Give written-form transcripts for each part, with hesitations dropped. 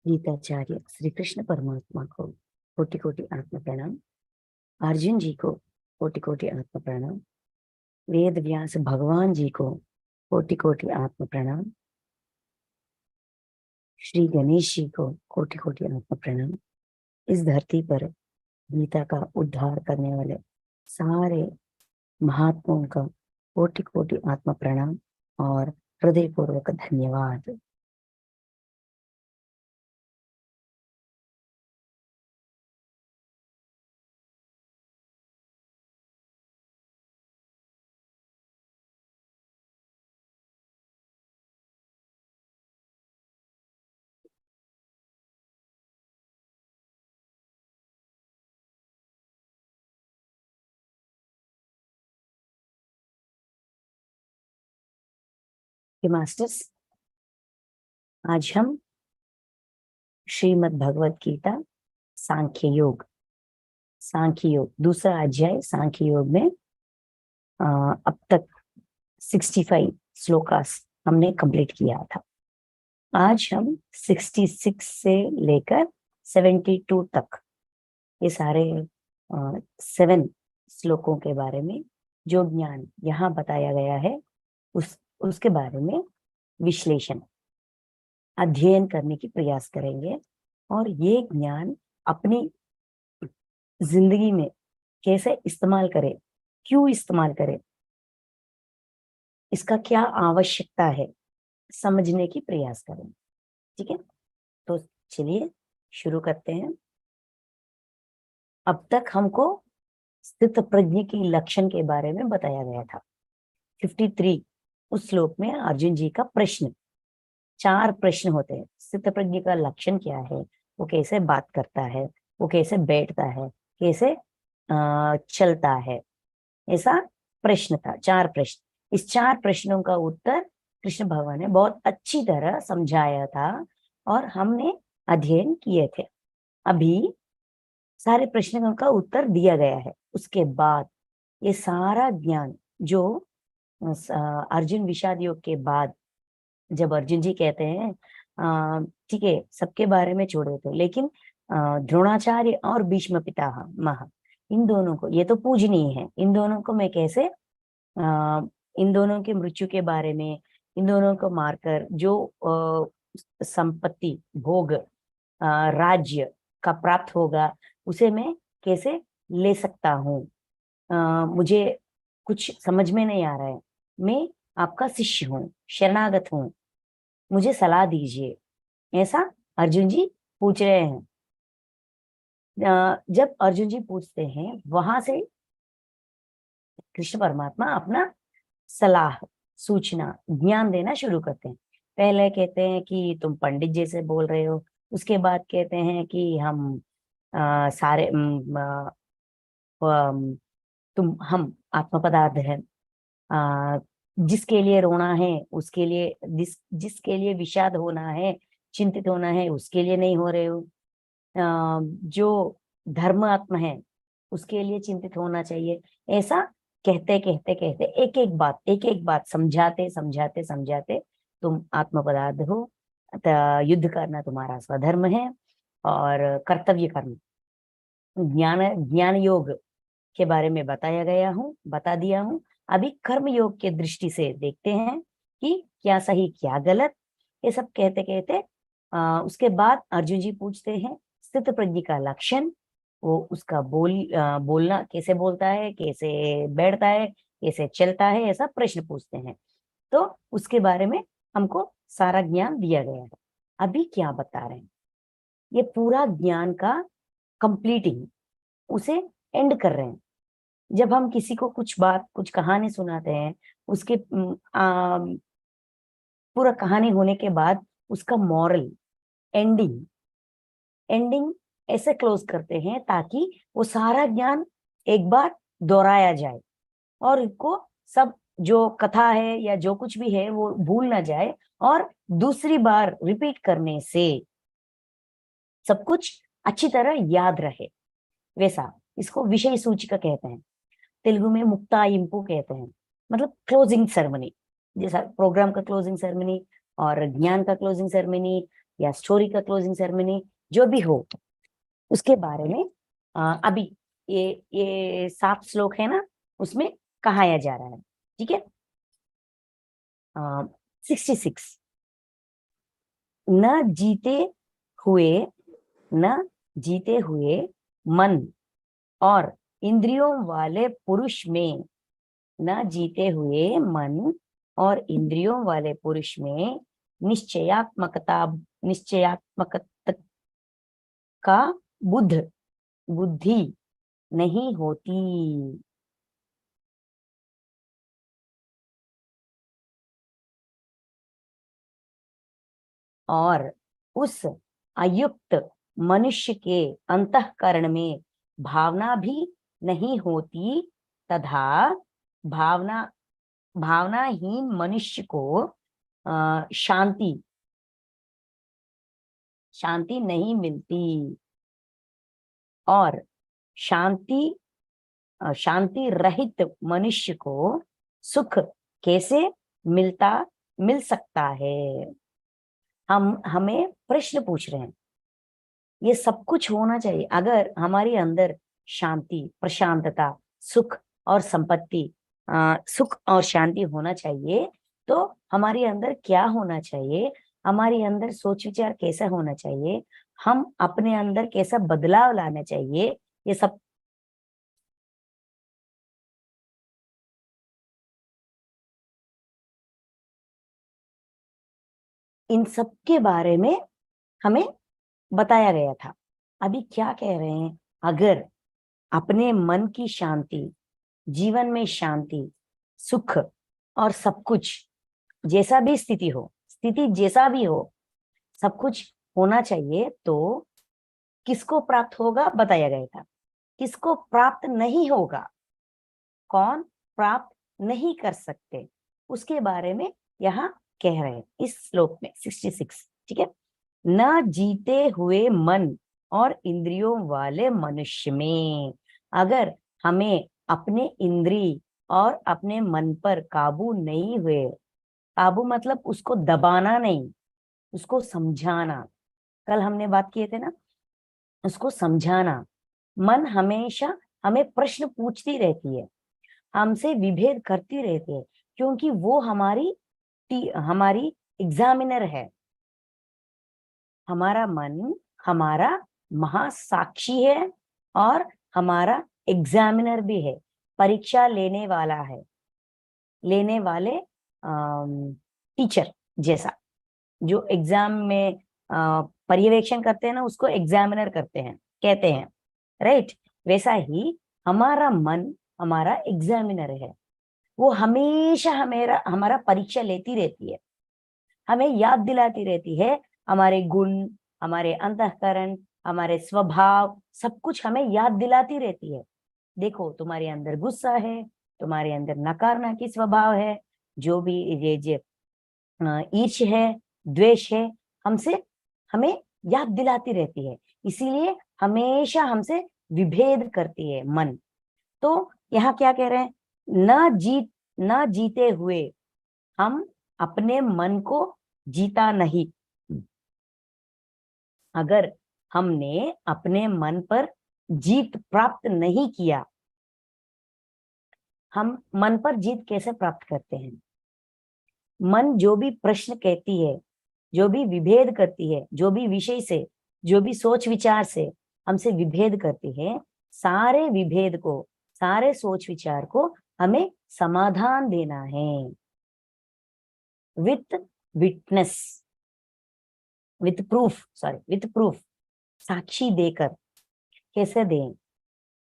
गीताचार्य श्री कृष्ण परमात्मा को कोटि कोटि आत्म प्रणाम। अर्जुन जी को कोटि कोटि आत्म प्रणाम। वेद व्यास भगवान जी को कोटि कोटि आत्म प्रणाम। श्री गणेश जी को कोटि कोटि आत्म प्रणाम। इस धरती पर गीता का उद्धार करने वाले सारे महात्माओं का कोटि कोटि आत्म प्रणाम और हृदय पूर्वक धन्यवाद। मास्टर्स, आज हम श्रीमद् भगवत गीता सांख्य योग दूसरा अध्याय सांख्य योग में अब तक 65 श्लोकास हमने कंप्लीट किया था। आज हम 66 से लेकर 72 तक ये सारे 7 श्लोकों के बारे में जो ज्ञान यहाँ बताया गया है उसके बारे में विश्लेषण अध्ययन करने की प्रयास करेंगे और ये ज्ञान अपनी जिंदगी में कैसे इस्तेमाल करें, क्यों इस्तेमाल करें, इसका क्या आवश्यकता है, समझने की प्रयास करें। ठीक है, तो चलिए शुरू करते हैं। अब तक हमको स्थित प्रज्ञ की लक्षण के बारे में बताया गया था। 53 उस श्लोक में अर्जुन जी का प्रश्न, 4 प्रश्न होते हैं। स्थित प्रज्ञ का लक्षण क्या है, वो कैसे बात करता है, वो कैसे बैठता है, कैसे चलता है, ऐसा प्रश्न था। 4 प्रश्न। इस 4 प्रश्नों का उत्तर कृष्ण भगवान ने बहुत अच्छी तरह समझाया था और हमने अध्ययन किए थे। अभी सारे प्रश्नों का उत्तर दिया गया है। उसके बाद ये सारा ज्ञान जो अर्जुन विषाद योग के बाद जब अर्जुन जी कहते हैं ठीक है सबके बारे में छोड़ो तो, लेकिन द्रोणाचार्य और भीष्म पितामह इन दोनों को, ये तो पूजनीय है, इन दोनों को मैं कैसे इन दोनों के मृत्यु के बारे में, इन दोनों को मारकर जो संपत्ति भोग राज्य का प्राप्त होगा उसे मैं कैसे ले सकता हूँ, मुझे कुछ समझ में नहीं आ रहा है, मैं आपका शिष्य हूँ, शरणागत हूँ, मुझे सलाह दीजिए, ऐसा अर्जुन जी पूछ रहे हैं। जब अर्जुन जी पूछते हैं वहां से कृष्ण परमात्मा अपना सलाह, सूचना, ज्ञान देना शुरू करते हैं। पहले कहते हैं कि तुम पंडित जैसे बोल रहे हो, उसके बाद कहते हैं कि हम सारे हम आत्म पदार्थ है, जिसके लिए रोना है उसके लिए, जिसके लिए विषाद होना है, चिंतित होना है, उसके लिए नहीं हो रहे हो, जो धर्म आत्मा है उसके लिए चिंतित होना चाहिए। ऐसा कहते कहते कहते एक एक बात समझाते समझाते समझाते तुम आत्म पदार्थ हो, युद्ध करना तुम्हारा स्वधर्म है और कर्तव्य कर्म ज्ञान ज्ञान योग के बारे में बता दिया हूँ। अभी कर्म योग के दृष्टि से देखते हैं कि क्या सही क्या गलत। ये सब कहते कहते उसके बाद अर्जुन जी पूछते हैं स्थित प्रज्ञ का लक्षण, वो उसका बोलना कैसे बोलता है, कैसे बैठता है, कैसे चलता है, ऐसा प्रश्न पूछते हैं। तो उसके बारे में हमको सारा ज्ञान दिया गया है। अभी क्या बता रहे हैं, ये पूरा ज्ञान का कंप्लीटिंग, उसे एंड कर रहे हैं। जब हम किसी को कुछ कहानी सुनाते हैं, उसके पूरा कहानी होने के बाद उसका मॉरल एंडिंग एंडिंग ऐसे क्लोज करते हैं ताकि वो सारा ज्ञान एक बार दोहराया जाए और इनको सब जो कथा है या जो कुछ भी है वो भूल ना जाए और दूसरी बार रिपीट करने से सब कुछ अच्छी तरह याद रहे। वैसा इसको विषय सूचिका कहते हैं, तेलुगु में मुक्ताइंपु कहते हैं, मतलब क्लोजिंग सेरेमनी, जैसा प्रोग्राम का क्लोजिंग सेरेमनी और ज्ञान का क्लोजिंग सेरेमनी या स्टोरी का क्लोजिंग सेरेमनी, जो भी हो उसके बारे में अभी ये 7 श्लोक है ना, उसमें कहाया जा रहा है। ठीक है। 66, न जीते हुए न जीते हुए मन और इंद्रियों वाले पुरुष में, न जीते हुए मन और इंद्रियों वाले पुरुष में निश्चयात्मकता का बुद्धि नहीं होती। और उस अयुक्त मनुष्य के अंतःकरण में भावना भी नहीं होती तथा भावना भावनाहीन मनुष्य को शांति नहीं मिलती। और शांति शांति रहित मनुष्य को सुख कैसे मिल सकता है। हमें प्रश्न पूछ रहे हैं, ये सब कुछ होना चाहिए। अगर हमारे अंदर शांति, प्रशांतता, सुख और संपत्ति, सुख और शांति होना चाहिए, तो हमारे अंदर क्या होना चाहिए, हमारे अंदर सोच विचार कैसा होना चाहिए, हम अपने अंदर कैसा बदलाव लाना चाहिए, ये सब इन सब के बारे में हमें बताया गया था। अभी क्या कह रहे हैं, अगर अपने मन की शांति, जीवन में शांति, सुख और सब कुछ, जैसा भी स्थिति जैसा भी हो, सब कुछ होना चाहिए, तो किसको प्राप्त होगा बताया गया था। किसको प्राप्त नहीं होगा, कौन प्राप्त नहीं कर सकते, उसके बारे में यहाँ कह रहे हैं इस श्लोक में 66। ठीक है। न जीते हुए मन और इंद्रियों वाले मनुष्य में, अगर हमें अपने इंद्री और अपने मन पर काबू नहीं हुए, काबू मतलब उसको दबाना नहीं, उसको समझाना, कल हमने बात किए थे ना, उसको समझाना। मन हमेशा हमें प्रश्न पूछती रहती है, हमसे विभेद करती रहती है, क्योंकि वो हमारी एग्जामिनर है। हमारा मन हमारा महासाक्षी है और हमारा एग्जामिनर भी है, परीक्षा लेने वाला है, लेने वाले टीचर जैसा। जो एग्जाम में पर्यवेक्षण करते हैं ना, उसको एग्जामिनर कहते हैं, राइट। वैसा ही हमारा मन हमारा एग्जामिनर है, वो हमेशा हमारा परीक्षा लेती रहती है, हमें याद दिलाती रहती है, हमारे गुण, हमारे अंतःकरण, हमारे स्वभाव, सब कुछ हमें याद दिलाती रहती है। देखो, तुम्हारे अंदर गुस्सा है, तुम्हारे अंदर नकारना की स्वभाव है, जो भी ये ईर्ष्य है, द्वेष है, हमसे हमें याद दिलाती रहती है, इसीलिए हमेशा हमसे विभेद करती है मन। तो यहाँ क्या कह रहे हैं, न जीते हुए हम अपने मन को जीता नहीं। अगर हमने अपने मन पर जीत प्राप्त नहीं किया, हम मन पर जीत कैसे प्राप्त करते हैं। मन जो भी प्रश्न कहती है, जो भी विभेद करती है, जो भी विषय से, जो भी सोच विचार से हमसे विभेद करती है, सारे विभेद को, सारे सोच विचार को हमें समाधान देना है, विथ विटनेस, विथ प्रूफ, साक्षी देकर। कैसे दें,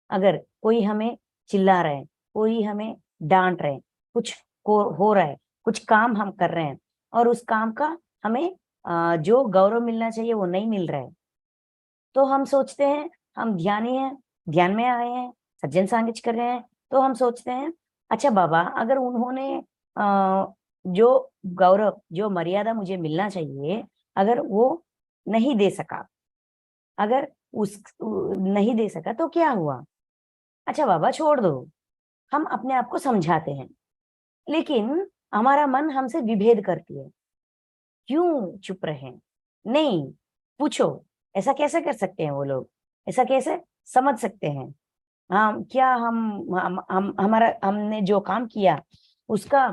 अगर कोई हमें चिल्ला रहे हैं, कोई हमें डांट रहे हैं, कुछ को हो रहा है, कुछ काम हम कर रहे हैं और उस काम का हमें जो गौरव मिलना चाहिए वो नहीं मिल रहा है, तो हम सोचते हैं, हम ध्यानी हैं, ध्यान में आए हैं, सज्जन सांगिच कर रहे हैं, तो हम सोचते हैं, अच्छा बाबा, अगर उन्होंने जो गौरव, जो मर्यादा मुझे मिलना चाहिए, अगर वो नहीं दे सका, अगर उस नहीं दे सका तो क्या हुआ, अच्छा बाबा छोड़ दो, हम अपने आप को समझाते हैं। लेकिन हमारा मन हमसे विभेद करती है, क्यों चुप रहे, नहीं, पूछो ऐसा कैसे कर सकते हैं वो लोग, ऐसा कैसे समझ सकते हैं? हम क्या हम हमारा हमने जो काम किया उसका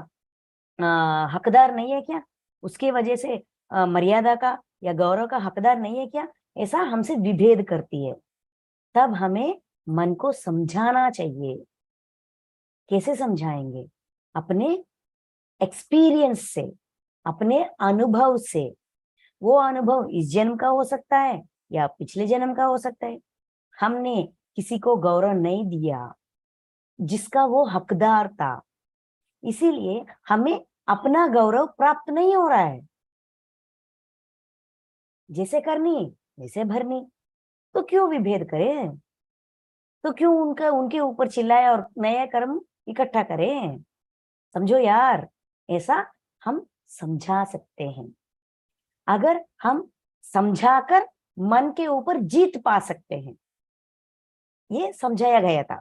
हकदार नहीं है क्या? उसकी वजह से मर्यादा का या गौरव का हकदार नहीं है क्या? ऐसा हमसे विभेद करती है। तब हमें मन को समझाना चाहिए। कैसे समझाएंगे? अपने एक्सपीरियंस से, अपने अनुभव से। वो अनुभव इस जन्म का हो सकता है या पिछले जन्म का हो सकता है। हमने किसी को गौरव नहीं दिया जिसका वो हकदार था, इसीलिए हमें अपना गौरव प्राप्त नहीं हो रहा है। जैसे करनी वैसे भरनी, तो क्यों विभेद करें? तो क्यों उनके ऊपर चिल्लाए और नया कर्म इकट्ठा करें? समझो यार, ऐसा हम समझा सकते हैं। अगर हम समझाकर मन के ऊपर जीत पा सकते हैं, ये समझाया गया था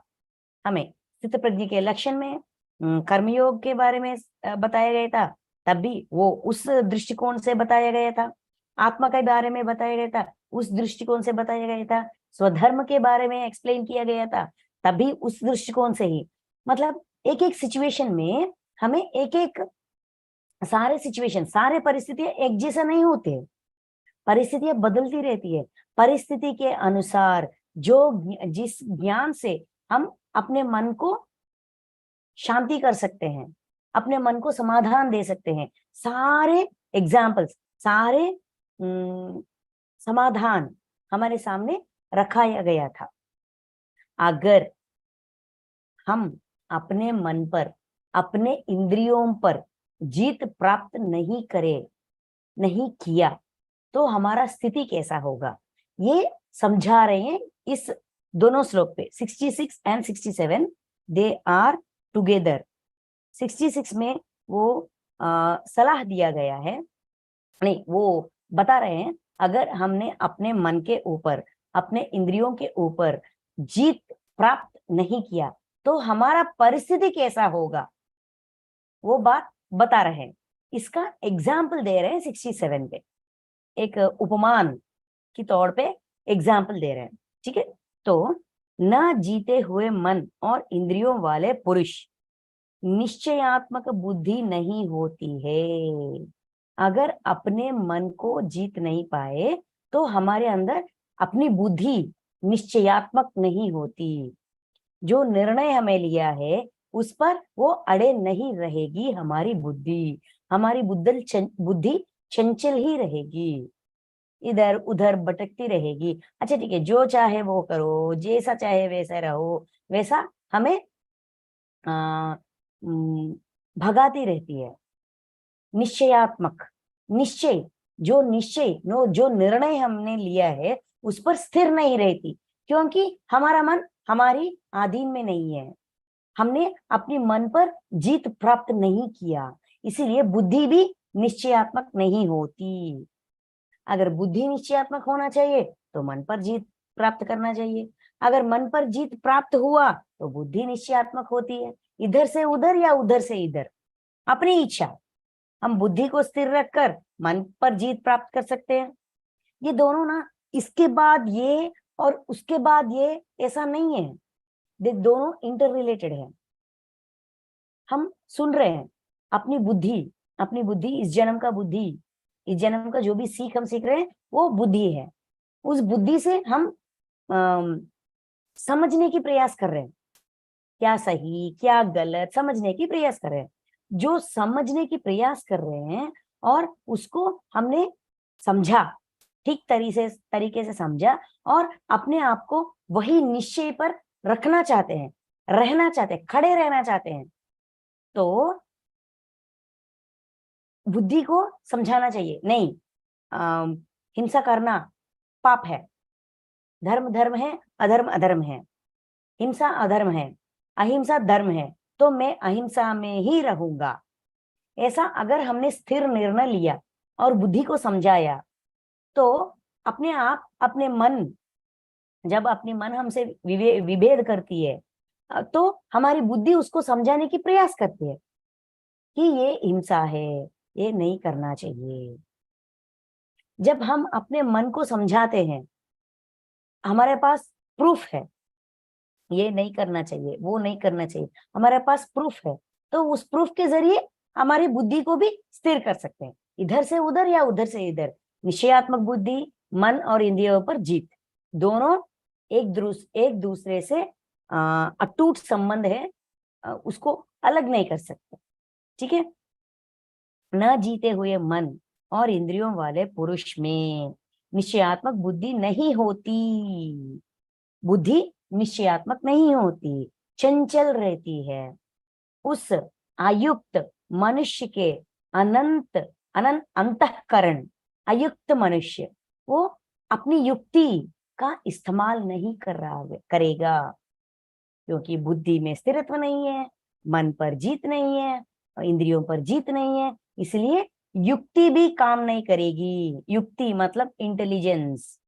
हमें स्थित प्रज्ञ के लक्षण में। कर्मयोग के बारे में बताया गया था, तब भी वो उस दृष्टिकोण से बताया गया था। आत्मा के बारे में बताया गया था, उस दृष्टिकोण से बताया गया था। स्वधर्म के बारे में एक्सप्लेन किया गया था, तभी उस दृष्टिकोण से ही। मतलब एक एक सिचुएशन में हमें एक एक, सारे सिचुएशन सारे परिस्थितियां एक जैसा नहीं होते, परिस्थितियां बदलती रहती है। परिस्थिति के अनुसार जो जिस ज्ञान से हम अपने मन को शांति कर सकते हैं, अपने मन को समाधान दे सकते हैं, सारे एग्जाम्पल्स, सारे समाधान हमारे सामने रखाया गया था। अगर हम अपने मन पर, अपने इंद्रियों पर जीत प्राप्त नहीं करे, नहीं किया, तो हमारा स्थिति कैसा होगा, ये समझा रहे हैं इस दोनों श्लोक पे। 66 एंड 67 दे आर टुगेदर। 66 में वो सलाह दिया गया है, नहीं वो बता रहे हैं अगर हमने अपने मन के ऊपर, अपने इंद्रियों के ऊपर जीत प्राप्त नहीं किया तो हमारा परिस्थिति कैसा होगा, वो बात बता रहे हैं। इसका एग्जाम्पल दे रहे हैं 67 पे, एक उपमान की तौर पे एग्जाम्पल दे रहे हैं। ठीक है, तो न जीते हुए मन और इंद्रियों वाले पुरुष निश्चयात्मक बुद्धि नहीं होती है। अगर अपने मन को जीत नहीं पाए तो हमारे अंदर अपनी बुद्धि निश्चयात्मक नहीं होती। जो निर्णय हमें लिया है उस पर वो अड़े नहीं रहेगी हमारी बुद्धि। हमारी बुद्धि चंचल ही रहेगी, इधर उधर भटकती रहेगी। अच्छा ठीक है, जो चाहे वो करो, जैसा चाहे वैसा रहो, वैसा हमें आ, भगाती रहती है। निश्चयात्मक, निश्चय, जो निश्चय नो जो निर्णय हमने लिया है उस पर स्थिर नहीं रहती, क्योंकि हमारा मन हमारी अधीन में नहीं है। हमने अपनी मन पर जीत प्राप्त नहीं किया, इसीलिए बुद्धि भी निश्चयात्मक नहीं होती। अगर बुद्धि निश्चयात्मक होना चाहिए तो मन पर जीत प्राप्त करना चाहिए। अगर मन पर जीत प्राप्त हुआ तो बुद्धि निश्चयात्मक होती है। इधर से उधर या उधर से इधर, अपनी इच्छा। हम बुद्धि को स्थिर रखकर मन पर जीत प्राप्त कर सकते हैं। ये दोनों ना, इसके बाद ये और उसके बाद ये, ऐसा नहीं है। ये दोनों इंटर रिलेटेड है। हम सुन रहे हैं अपनी बुद्धि, अपनी बुद्धि इस जन्म का बुद्धि, इस जन्म का जो भी सीख हम सीख रहे हैं वो बुद्धि है। उस बुद्धि से हम समझने की प्रयास कर रहे हैं, क्या सही क्या गलत समझने की प्रयास कर रहे हैं। जो समझने की प्रयास कर रहे हैं और उसको हमने समझा, ठीक तरीके से समझा और अपने आप को वही निश्चय पर रखना चाहते हैं, रहना चाहते हैं, खड़े रहना चाहते हैं, तो बुद्धि को समझाना चाहिए नहीं, हिंसा करना पाप है, धर्म धर्म है, अधर्म अधर्म है, हिंसा अधर्म है, अहिंसा धर्म है, तो मैं अहिंसा में ही रहूंगा। ऐसा अगर हमने स्थिर निर्णय लिया और बुद्धि को समझाया तो अपने आप, अपने मन, जब अपनी मन हमसे विभेद करती है तो हमारी बुद्धि उसको समझाने की प्रयास करती है कि ये हिंसा है, ये नहीं करना चाहिए। जब हम अपने मन को समझाते हैं, हमारे पास प्रूफ है, ये नहीं करना चाहिए, वो नहीं करना चाहिए, हमारे पास प्रूफ है, तो उस प्रूफ के जरिए हमारी बुद्धि को भी स्थिर कर सकते हैं, इधर से उधर या उधर से इधर। निश्चयात्मक बुद्धि, मन और इंद्रियों पर जीत, दोनों एक दूसरे से अटूट संबंध है, उसको अलग नहीं कर सकते। ठीक है। न जीते हुए मन और इंद्रियों वाले पुरुष में निश्चयात्मक बुद्धि नहीं होती। बुद्धि निश्चयात्मक नहीं होती, चंचल रहती है। उस अयुक्त मनुष्य के अनंत अनंत अंतःकरण, अयुक्त मनुष्य वो अपनी युक्ति का इस्तेमाल नहीं करेगा, क्योंकि बुद्धि में स्थिरत्व नहीं है, मन पर जीत नहीं है और इंद्रियों पर जीत नहीं है, इसलिए युक्ति भी काम नहीं करेगी। युक्ति मतलब इंटेलिजेंस,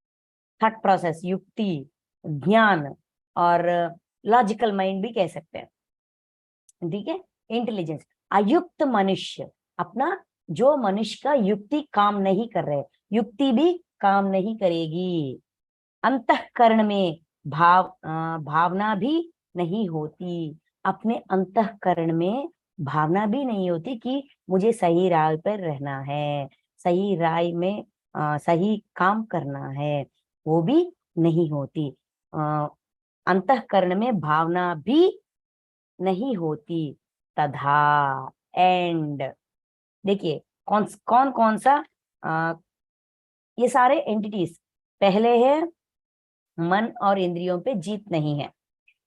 थॉट प्रोसेस, युक्ति, ज्ञान और लॉजिकल माइंड भी कह सकते हैं। ठीक है, इंटेलिजेंस। अयुक्त मनुष्य, अपना जो मनुष्य का युक्ति काम नहीं कर रहे, युक्ति भी काम नहीं करेगी। अंतःकरण में भावना भी नहीं होती, अपने अंतःकरण में भावना भी नहीं होती कि मुझे सही राह पर रहना है, सही राह में सही काम करना है, वो भी नहीं होती। अंतःकरण में भावना भी नहीं होती। तथा, एंड, देखिए कौन कौन कौन सा आ, ये सारे एंटिटीज, पहले है मन और इंद्रियों पे जीत नहीं है,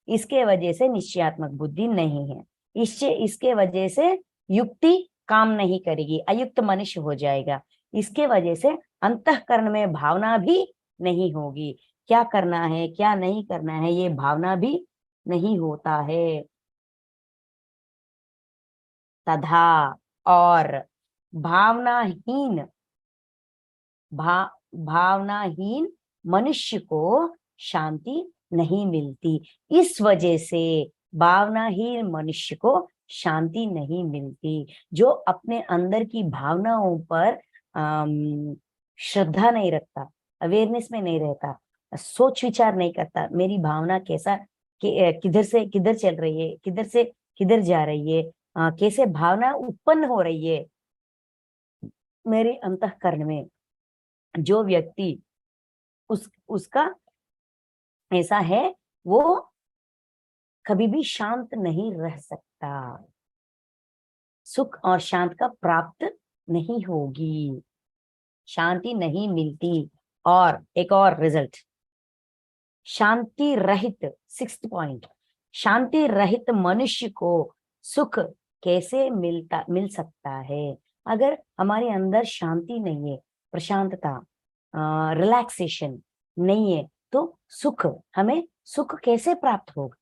इसके वजह से निश्चयात्मक बुद्धि नहीं है, इसके वजह से युक्ति काम नहीं करेगी, अयुक्त मनुष्य हो जाएगा, इसके वजह से अंतःकरण में भावना भी नहीं होगी, क्या करना है क्या नहीं करना है ये भावना भी नहीं होता है। तथा, और भावनाहीन भावनाहीन मनुष्य को शांति नहीं मिलती, इस वजह से भावनाहीन मनुष्य को शांति नहीं मिलती। जो अपने अंदर की भावनाओं पर श्रद्धा नहीं रखता, अवेयरनेस में नहीं रहता, सोच विचार नहीं करता, मेरी भावना कैसा किधर से किधर चल रही है, किधर से किधर जा रही है, कैसे भावना उत्पन्न हो रही है मेरे अंतःकरण में, जो व्यक्ति उसका ऐसा है, वो कभी भी शांत नहीं रह सकता, सुख और शांत का प्राप्त नहीं होगी, शांति नहीं मिलती। और एक और रिजल्ट, शांति रहित, 6th पॉइंट, शांति रहित मनुष्य को सुख कैसे मिल सकता है। अगर हमारे अंदर शांति नहीं है, प्रशांतता, रिलैक्सेशन नहीं है, तो हमें सुख कैसे प्राप्त होगा?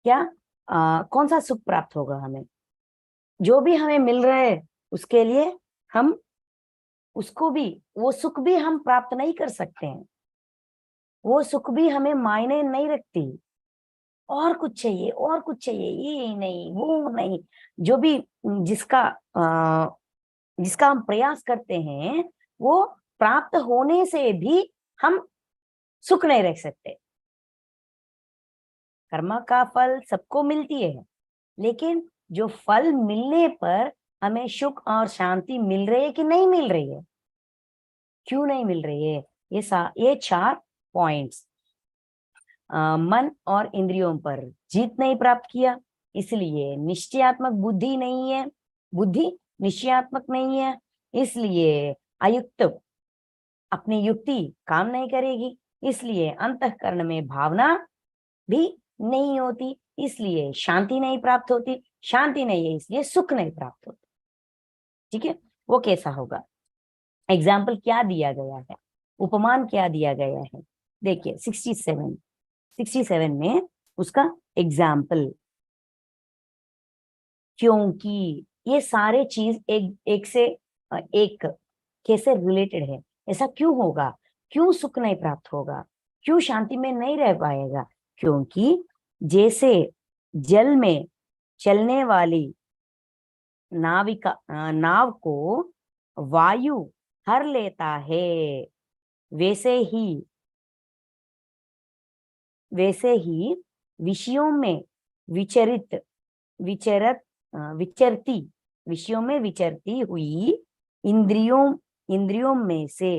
क्या कौन सा सुख प्राप्त होगा हमें? जो भी हमें मिल रहा है उसके लिए हम उसको भी, वो सुख भी हम प्राप्त नहीं कर सकते हैं, वो सुख भी हमें मायने नहीं रखती, और कुछ चाहिए और कुछ चाहिए, ये नहीं वो नहीं, जो भी जिसका जिसका हम प्रयास करते हैं वो प्राप्त होने से भी हम सुख नहीं रख सकते। कर्म का फल सबको मिलती है, लेकिन जो फल मिलने पर हमें सुख और शांति मिल रही है कि नहीं मिल रही है, क्यों नहीं मिल रही है? ये 4 पॉइंट्स, मन और इंद्रियों पर जीत नहीं प्राप्त किया, इसलिए निश्चयात्मक बुद्धि नहीं है, बुद्धि निश्चयात्मक नहीं है, इसलिए अयुक्त अपनी युक्ति काम नहीं करेगी, इसलिए अंतःकरण में भावना भी नहीं होती, इसलिए शांति नहीं प्राप्त होती, शांति नहीं है इसलिए सुख नहीं प्राप्त होता। ठीक है, वो कैसा होगा? एग्जाम्पल क्या दिया गया है, उपमान क्या दिया गया है, देखिए 67 में उसका एग्जाम्पल, क्योंकि ये सारे चीज एक से एक कैसे रिलेटेड है, ऐसा क्यों होगा, क्यों सुख नहीं प्राप्त होगा, क्यों शांति में नहीं रह पाएगा? क्योंकि जैसे जल में चलने वाली नाव को वायु हर लेता है, वैसे ही विषयों में विचरित विचरत विचरती विषयों में विचरती हुई इंद्रियों में से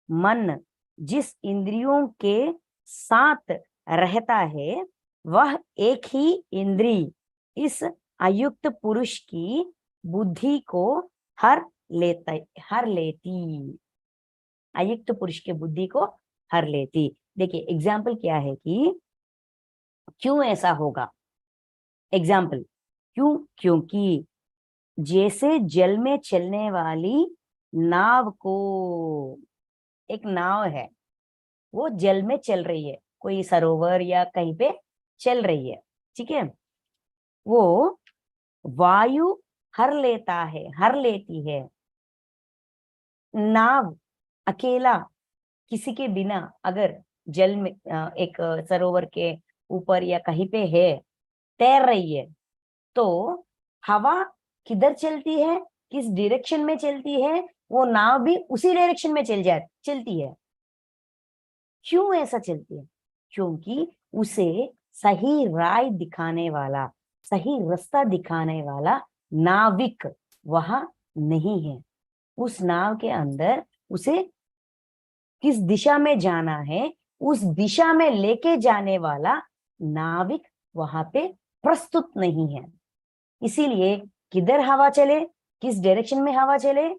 मन जिस इंद्रियों के साथ रहता है, वह एक ही इंद्री इस अयुक्त पुरुष की बुद्धि को हर लेती, अयुक्त पुरुष के बुद्धि को हर लेती। देखिए एग्जाम्पल क्या है कि क्यों ऐसा होगा। एग्जाम्पल क्योंकि जैसे जल में चलने वाली नाव को, एक नाव है वो जल में चल रही है, कोई सरोवर या कहीं पे चल रही है, ठीक है, वो वायु हर लेती है। नाव अकेला किसी के बिना अगर जल में एक सरोवर के ऊपर या कहीं पे है, तैर रही है, तो हवा किधर चलती है, किस डायरेक्शन में चलती है, वो नाव भी उसी डायरेक्शन में चलती है। क्यों ऐसा चलती है? क्योंकि उसे सही राह दिखाने वाला, सही रास्ता दिखाने वाला नाविक वहां नहीं है। उस नाव के अंदर उसे किस दिशा में जाना है, उस दिशा में लेके जाने वाला नाविक वहां पे प्रस्तुत नहीं है। इसीलिए किधर हवा चले, किस डायरेक्शन में हवा चले,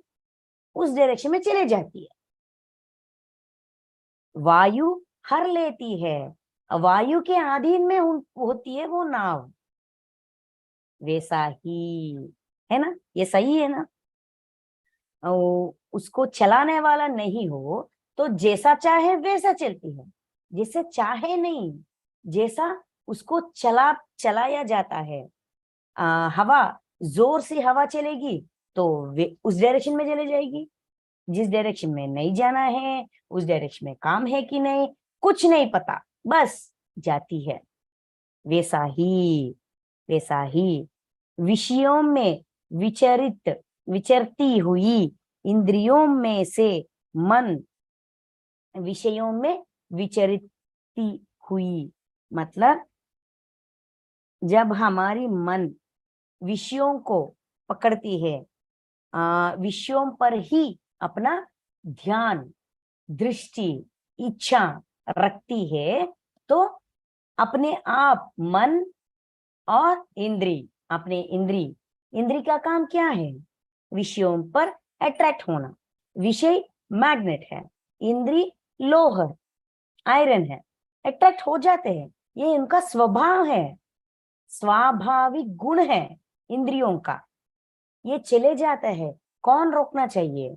उस डायरेक्शन में चले जाती है। वायु हर लेती है, वायु के अधीन में होती है वो नाव, वैसा ही है ना, ये सही है ना। उसको चलाने वाला नहीं हो तो जैसा चाहे वैसा चलती है, जैसे चाहे नहीं, जैसा उसको चलाया जाता है। हवा जोर से हवा चलेगी तो वे उस डायरेक्शन में चले जाएगी, जिस डायरेक्शन में नहीं जाना है, उस डायरेक्शन में काम है कि नहीं कुछ नहीं पता, बस जाती है। वैसा ही विषयों में विचरती हुई इंद्रियों में से मन, विषयों में विचरती हुई मतलब जब हमारी मन विषयों को पकड़ती है, विषयों पर ही अपना ध्यान, दृष्टि, इच्छा रखती है, तो अपने आप मन और इंद्री का काम क्या है? विषयों पर अट्रैक्ट होना। विषय मैग्नेट है, इंद्री लोह आयरन है, अट्रैक्ट हो जाते हैं, ये इनका स्वभाव है, स्वाभाविक गुण है इंद्रियों का, ये चले जाता है। कौन रोकना चाहिए?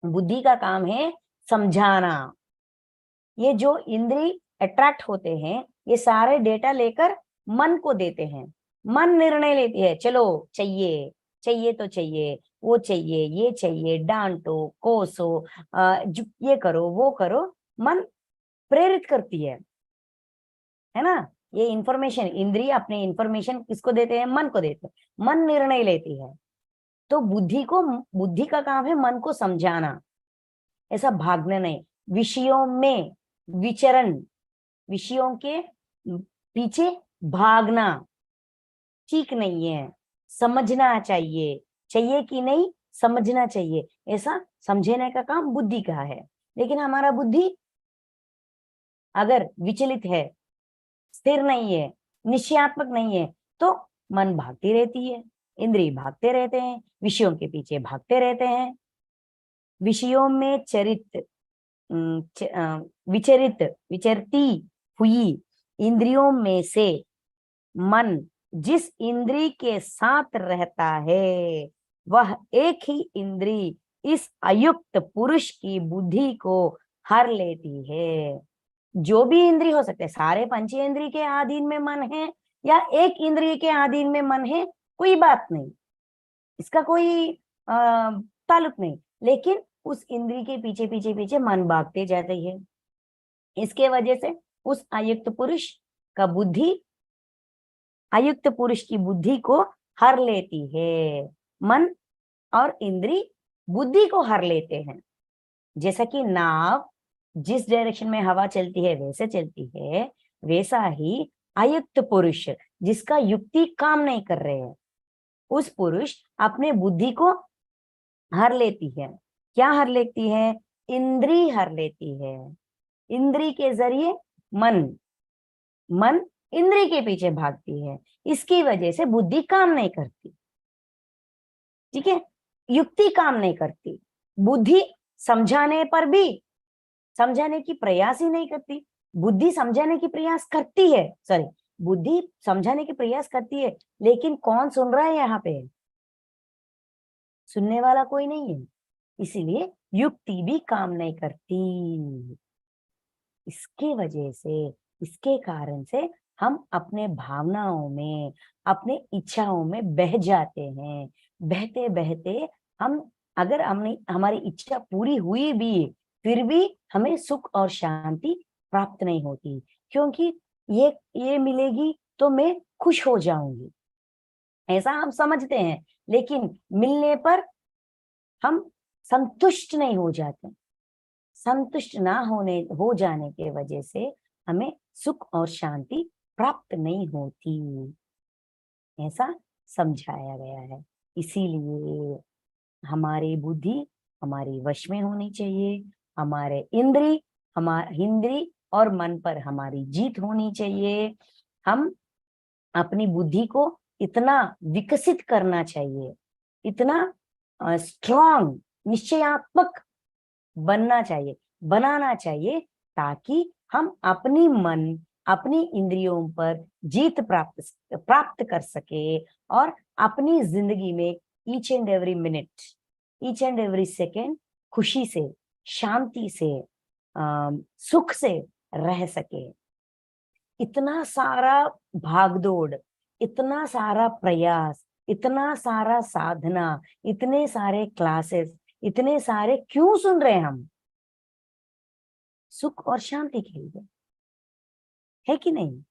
बुद्धि का काम है समझाना। ये जो इंद्री अट्रैक्ट होते हैं, ये सारे डेटा लेकर मन को देते हैं, मन निर्णय लेती है, चलो चाहिए तो चाहिए, वो चाहिए, ये चाहिए, डांटो कोसो, ये करो वो करो, मन प्रेरित करती है ना। ये इंफॉर्मेशन इंद्रिय अपने इंफॉर्मेशन किसको देते हैं? मन को देते हैं, मन निर्णय लेती है। तो बुद्धि का काम है मन को समझाना, ऐसा भागना नहीं, विषयों में विचरण, विषयों के पीछे भागना ठीक नहीं है, समझना चाहिए कि नहीं, समझना चाहिए, ऐसा समझने का काम बुद्धि का है। लेकिन हमारा बुद्धि अगर विचलित है, स्थिर नहीं है, निश्चयात्मक नहीं है, तो मन भागती रहती है, इंद्रिय भागते रहते हैं, विषयों के पीछे भागते रहते हैं। विषयों में विचरती हुई इंद्रियों में से मन जिस इंद्री के साथ रहता है, वह एक ही इंद्री इस अयुक्त पुरुष की बुद्धि को हर लेती है। जो भी इंद्री हो सकते हैं, सारे पंचेंद्रिय के अधीन में मन है या एक इंद्रिय के अधीन में मन है, कोई बात नहीं, इसका कोई ताल्लुक नहीं, लेकिन उस इंद्री के पीछे पीछे पीछे मन भागते जाते है। इसके वजह से उस अयुक्त पुरुष का बुद्धि, अयुक्त पुरुष की बुद्धि को हर लेती है। मन और इंद्री बुद्धि को हर लेते हैं। जैसा कि नाव जिस डायरेक्शन में हवा चलती है वैसे चलती है, वैसा ही अयुक्त पुरुष जिसका युक्ति काम नहीं कर रहे हैं, उस पुरुष अपने बुद्धि को हर लेती है। क्या हर लेती है? इंद्री हर लेती है। इंद्री के जरिए मन मन इंद्री के पीछे भागती है, इसकी वजह से बुद्धि काम नहीं करती। ठीक है, युक्ति काम नहीं करती, बुद्धि समझाने पर भी समझाने की प्रयास ही नहीं करती। बुद्धि समझाने की प्रयास करती है, सॉरी, बुद्धि समझाने की प्रयास करती है, लेकिन कौन सुन रहा है? यहाँ पे सुनने वाला कोई नहीं है, इसीलिए युक्ति भी काम नहीं करती। इसके वजह से, इसके कारण से हम अपने भावनाओं में, अपने इच्छाओं में बह जाते हैं। बहते बहते हम, अगर हमने हमारी इच्छा पूरी हुई भी, फिर भी हमें सुख और शांति प्राप्त नहीं होती, क्योंकि ये मिलेगी तो मैं खुश हो जाऊंगी, ऐसा हम समझते हैं, लेकिन मिलने पर हम संतुष्ट नहीं हो जाते। संतुष्ट ना हो जाने के वजह से हमें सुख और शांति प्राप्त नहीं होती, ऐसा समझाया गया है। इसीलिए हमारी बुद्धि हमारी वश में होनी चाहिए, हमारे इंद्री और मन पर हमारी जीत होनी चाहिए। हम अपनी बुद्धि को इतना विकसित करना चाहिए, इतना स्ट्रॉन्ग, निश्चयात्मक बनाना चाहिए, ताकि हम अपनी मन, अपनी इंद्रियों पर जीत प्राप्त कर सके, और अपनी जिंदगी में each and every minute, each and every second खुशी से, शांति से, सुख से रह सके। इतना सारा भागदौड़, इतना सारा प्रयास, इतना सारा साधना, इतने सारे क्लासेस, इतने सारे क्यों सुन रहे हैं हम? सुख और शांति के लिए, है कि नहीं?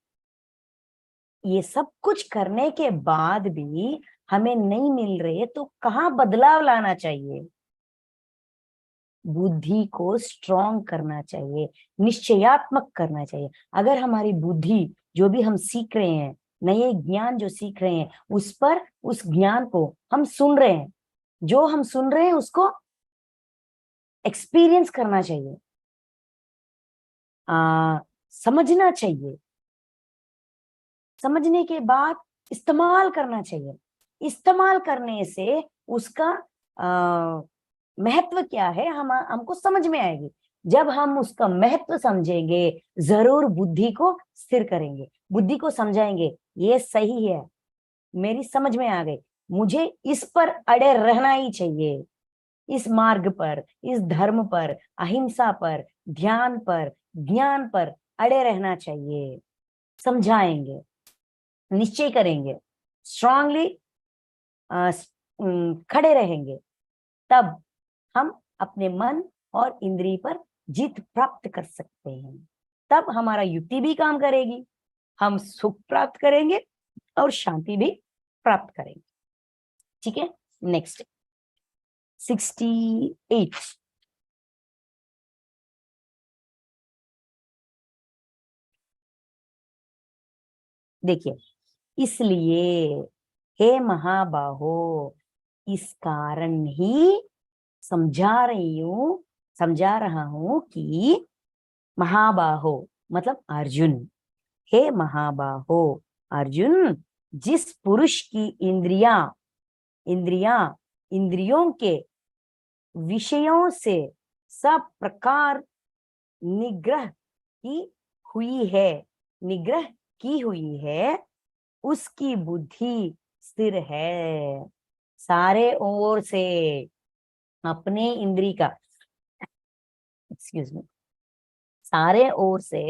ये सब कुछ करने के बाद भी हमें नहीं मिल रहे, तो कहाँ बदलाव लाना चाहिए? बुद्धि को स्ट्रॉन्ग करना चाहिए, निश्चयात्मक करना चाहिए। अगर हमारी बुद्धि, जो भी हम सीख रहे हैं, नए ज्ञान जो सीख रहे हैं, उस ज्ञान को हम सुन रहे हैं, जो हम सुन रहे हैं उसको एक्सपीरियंस करना चाहिए, समझना चाहिए, समझने के बाद इस्तेमाल करना चाहिए। इस्तेमाल करने से उसका महत्व क्या है हमको समझ में आएगी। जब हम उसका महत्व समझेंगे, जरूर बुद्धि को स्थिर करेंगे, बुद्धि को समझाएंगे, ये सही है, मेरी समझ में आ गई, मुझे इस पर अड़े रहना ही चाहिए, इस मार्ग पर, इस धर्म पर, अहिंसा पर, ध्यान पर, ज्ञान पर अड़े रहना चाहिए। समझाएंगे, निश्चय करेंगे, स्ट्रांगली खड़े रहेंगे, तब हम अपने मन और इंद्रिय पर जीत प्राप्त कर सकते हैं। तब हमारा युक्ति भी काम करेगी, हम सुख प्राप्त करेंगे और शांति भी प्राप्त करेंगे। ठीक है, नेक्स्ट 68। देखिए, इसलिए हे महाबाहो, इस कारण ही समझा रहा हूं कि महाबाहो मतलब अर्जुन, हे महाबाहो अर्जुन, जिस पुरुष की इंद्रियां इंद्रियों के विषयों से सब प्रकार निग्रह की हुई है, निग्रह की हुई है, उसकी बुद्धि स्थिर है। सारे ओर से अपने इंद्री का, एक्सक्यूज मी, सारे ओर से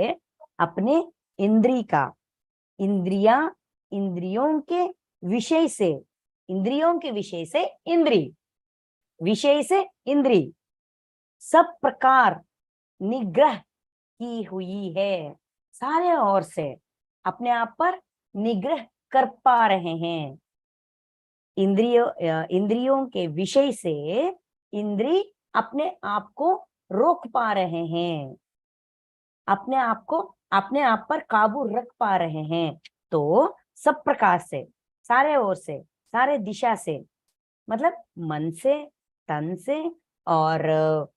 अपने इंद्री का, इंद्रियों के विषय से, इंद्रियों के विषय से इंद्री, विषय से इंद्री, सब प्रकार निग्रह की हुई है। सारे ओर से अपने आप पर निग्रह कर पा रहे हैं। इंद्रियों के विषय से इंद्री अपने आप को रोक पा रहे हैं, अपने आप पर काबू रख पा रहे हैं। तो सब प्रकार से, सारे ओर से, सारे दिशा से, मतलब मन से, तन से और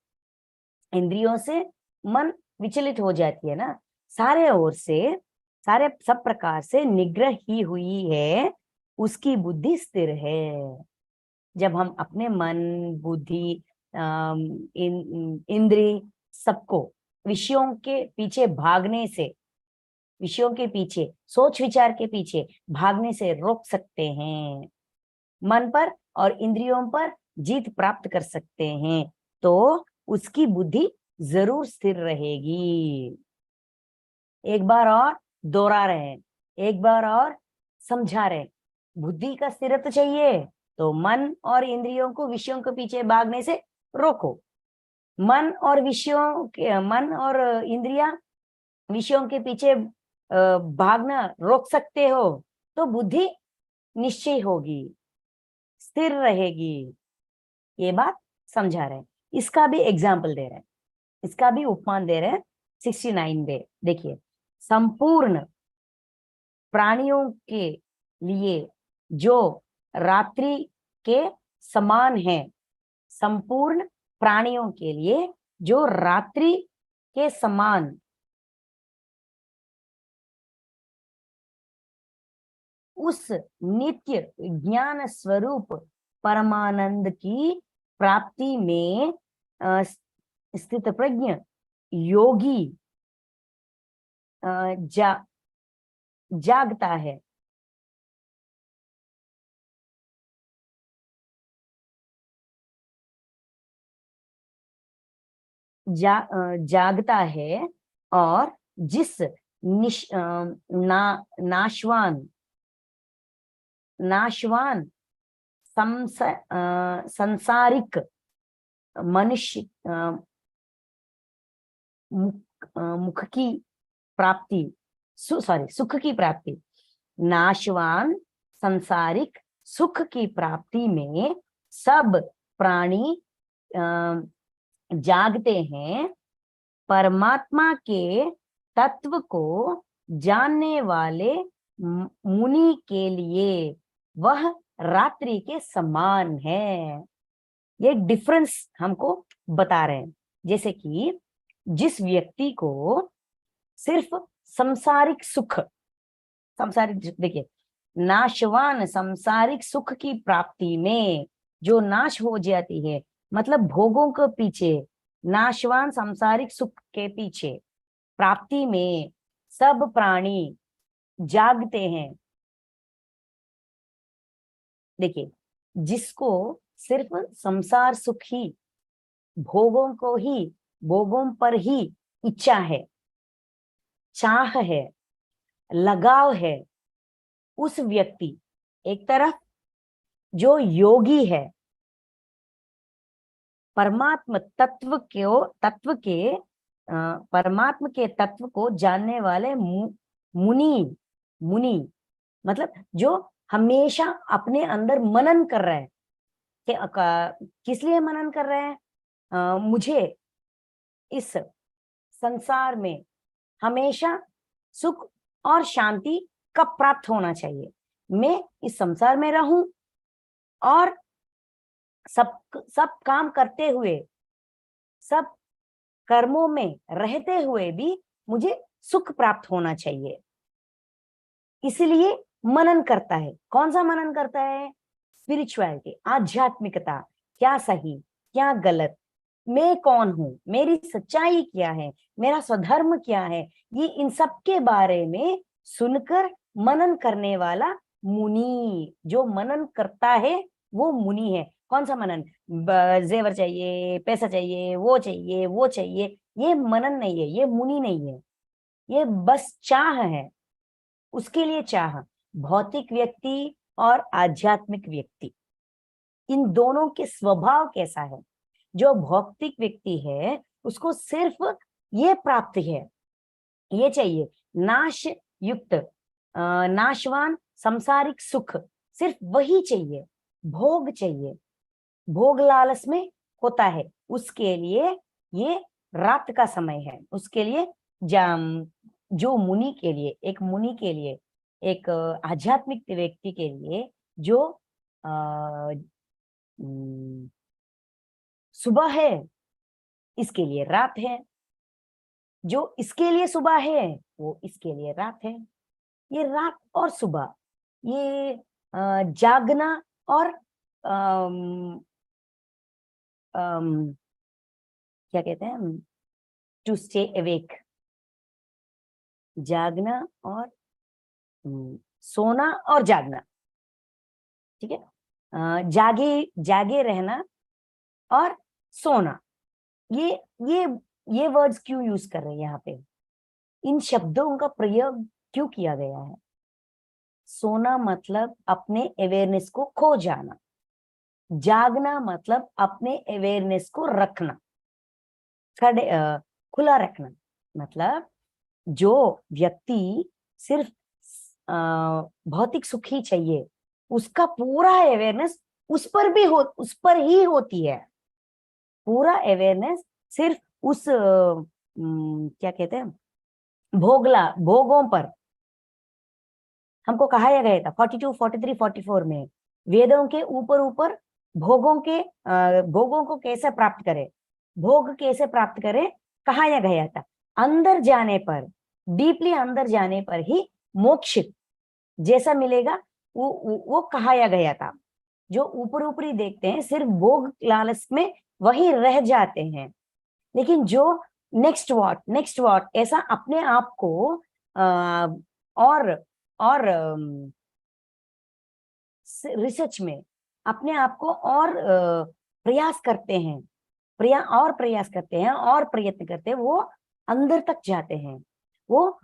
इंद्रियों से मन विचलित हो जाती है ना, सारे ओर से, सारे सब प्रकार से निग्रह ही हुई है, उसकी बुद्धि स्थिर है। जब हम अपने मन, बुद्धि, इंद्री सबको विषयों के पीछे भागने से, विषयों के पीछे, सोच विचार के पीछे भागने से रोक सकते हैं, मन पर और इंद्रियों पर जीत प्राप्त कर सकते हैं, तो उसकी बुद्धि जरूर स्थिर रहेगी। एक बार और दोहरा रहे हैं, एक बार और समझा रहे हैं। बुद्धि का स्थिरत्व चाहिए तो मन और इंद्रियों को विषयों के पीछे भागने से रोको। मन और इंद्रियां विषयों के पीछे भागना रोक सकते हो तो बुद्धि निश्चय होगी, स्थिर रहेगी। ये बात समझा रहे हैं। इसका भी एग्जाम्पल दे रहे हैं, इसका भी उपमान दे रहे हैं 69 में। देखिए, संपूर्ण प्राणियों के लिए जो रात्रि के समान है, संपूर्ण प्राणियों के लिए जो रात्रि के समान उस नित्य ज्ञान स्वरूप परमानंद की प्राप्ति में स्थित प्रज्ञ योगी जागता है, जागता है। और जिस नाशवान संसारिक मनुष्य मुख की प्राप्ति, सुख की प्राप्ति, नाशवान संसारिक सुख की प्राप्ति में सब प्राणी जागते हैं, परमात्मा के तत्व को जानने वाले मुनि के लिए वह रात्रि के समान है। ये डिफरेंस हमको बता रहे हैं। जैसे कि जिस व्यक्ति को सिर्फ सांसारिक सुख, देखिए, नाशवान सांसारिक सुख की प्राप्ति में जो नाश हो जाती है, मतलब भोगों के पीछे, नाशवान सांसारिक सुख के पीछे प्राप्ति में सब प्राणी जागते हैं। देखिए, जिसको सिर्फ संसार सुख ही, भोगों को ही, भोगों पर ही इच्छा है, चाह है, लगाव है, उस व्यक्ति, एक तरफ जो योगी है, परमात्म परमात्म के तत्व को जानने वाले मुनि, मतलब जो हमेशा अपने अंदर मनन कर रहे हैं कि किस लिए मनन कर रहे हैं, मुझे इस संसार में हमेशा सुख और शांति कब प्राप्त होना चाहिए, मैं इस संसार में रहूं और सब काम करते हुए, सब कर्मों में रहते हुए भी मुझे सुख प्राप्त होना चाहिए, इसलिए मनन करता है। कौन सा मनन करता है? स्पिरिचुअलिटी, आध्यात्मिकता, क्या सही क्या गलत, मैं कौन हूं, मेरी सच्चाई क्या है, मेरा स्वधर्म क्या है, ये इन सब के बारे में सुनकर मनन करने वाला मुनि, जो मनन करता है वो मुनि है। कौन सा मनन? जेवर चाहिए, पैसा चाहिए, वो चाहिए, वो चाहिए, ये मनन नहीं है, ये मुनि नहीं है, ये बस चाह है, उसके लिए चाह। भौतिक व्यक्ति और आध्यात्मिक व्यक्ति, इन दोनों के स्वभाव कैसा है? जो भौतिक व्यक्ति है उसको सिर्फ ये प्राप्ति है, ये चाहिए, नाश युक्त, नाशवान सांसारिक सुख, सिर्फ वही चाहिए, भोग चाहिए, भोग लालच में होता है, उसके लिए ये रात का समय है। उसके लिए जो मुनि के लिए, एक मुनि के लिए, एक आध्यात्मिक व्यक्ति के लिए जो सुबह है, इसके लिए रात है। जो इसके लिए सुबह है वो इसके लिए रात है। ये रात और सुबह, ये जागना और क्या कहते हैं, टू स्टे अवेक, जागना और सोना और जागना, ठीक है। जागे रहना और सोना, ये ये ये वर्ड्स क्यों यूज कर रहे हैं यहाँ पे, इन शब्दों का प्रयोग क्यों किया गया है? सोना मतलब अपने अवेयरनेस को खो जाना, जागना मतलब अपने अवेयरनेस को रखना, खुला रखना। मतलब जो व्यक्ति सिर्फ भौतिक सुख ही चाहिए, उसका पूरा अवेयरनेस उस पर ही होती है। पूरा अवेयरनेस सिर्फ उस क्या कहते हैं, भोगों पर। हमको कहा गया था 42, 43, 44 में, वेदों के ऊपर ऊपर भोगों को कैसे प्राप्त करें, भोग कैसे प्राप्त करें, कहा गया था। अंदर जाने पर, डीपली अंदर जाने पर ही मोक्ष जैसा मिलेगा वो कहा गया था। जो ऊपर ऊपरी देखते हैं, सिर्फ भोग लालच में वही रह जाते हैं। लेकिन जो नेक्स्ट व्हाट ऐसा अपने आप को और रिसर्च में अपने आप को और प्रयास करते हैं, प्रयास करते हैं और प्रयत्न करते हैं, वो अंदर तक जाते हैं। वो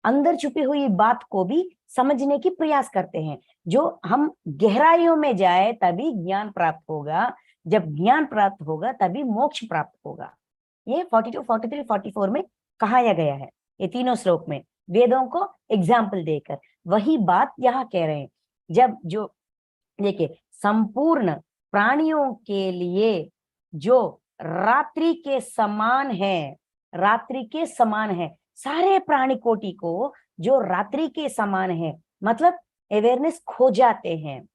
अंदर छुपी हुई बात को भी समझने की प्रयास करते हैं। जो हम गहराइयों में जाए तभी ज्ञान प्राप्त होगा, जब ज्ञान प्राप्त होगा तभी मोक्ष प्राप्त होगा। ये 42, 43, 44 में कहा गया है, ये तीनों श्लोक में वेदों को एग्जाम्पल देकर वही बात यहाँ कह रहे हैं। जब जो देखिए, संपूर्ण प्राणियों के लिए जो रात्रि के समान है, सारे प्राणी कोटि को जो रात्रि के समान है, मतलब अवेयरनेस खो जाते हैं,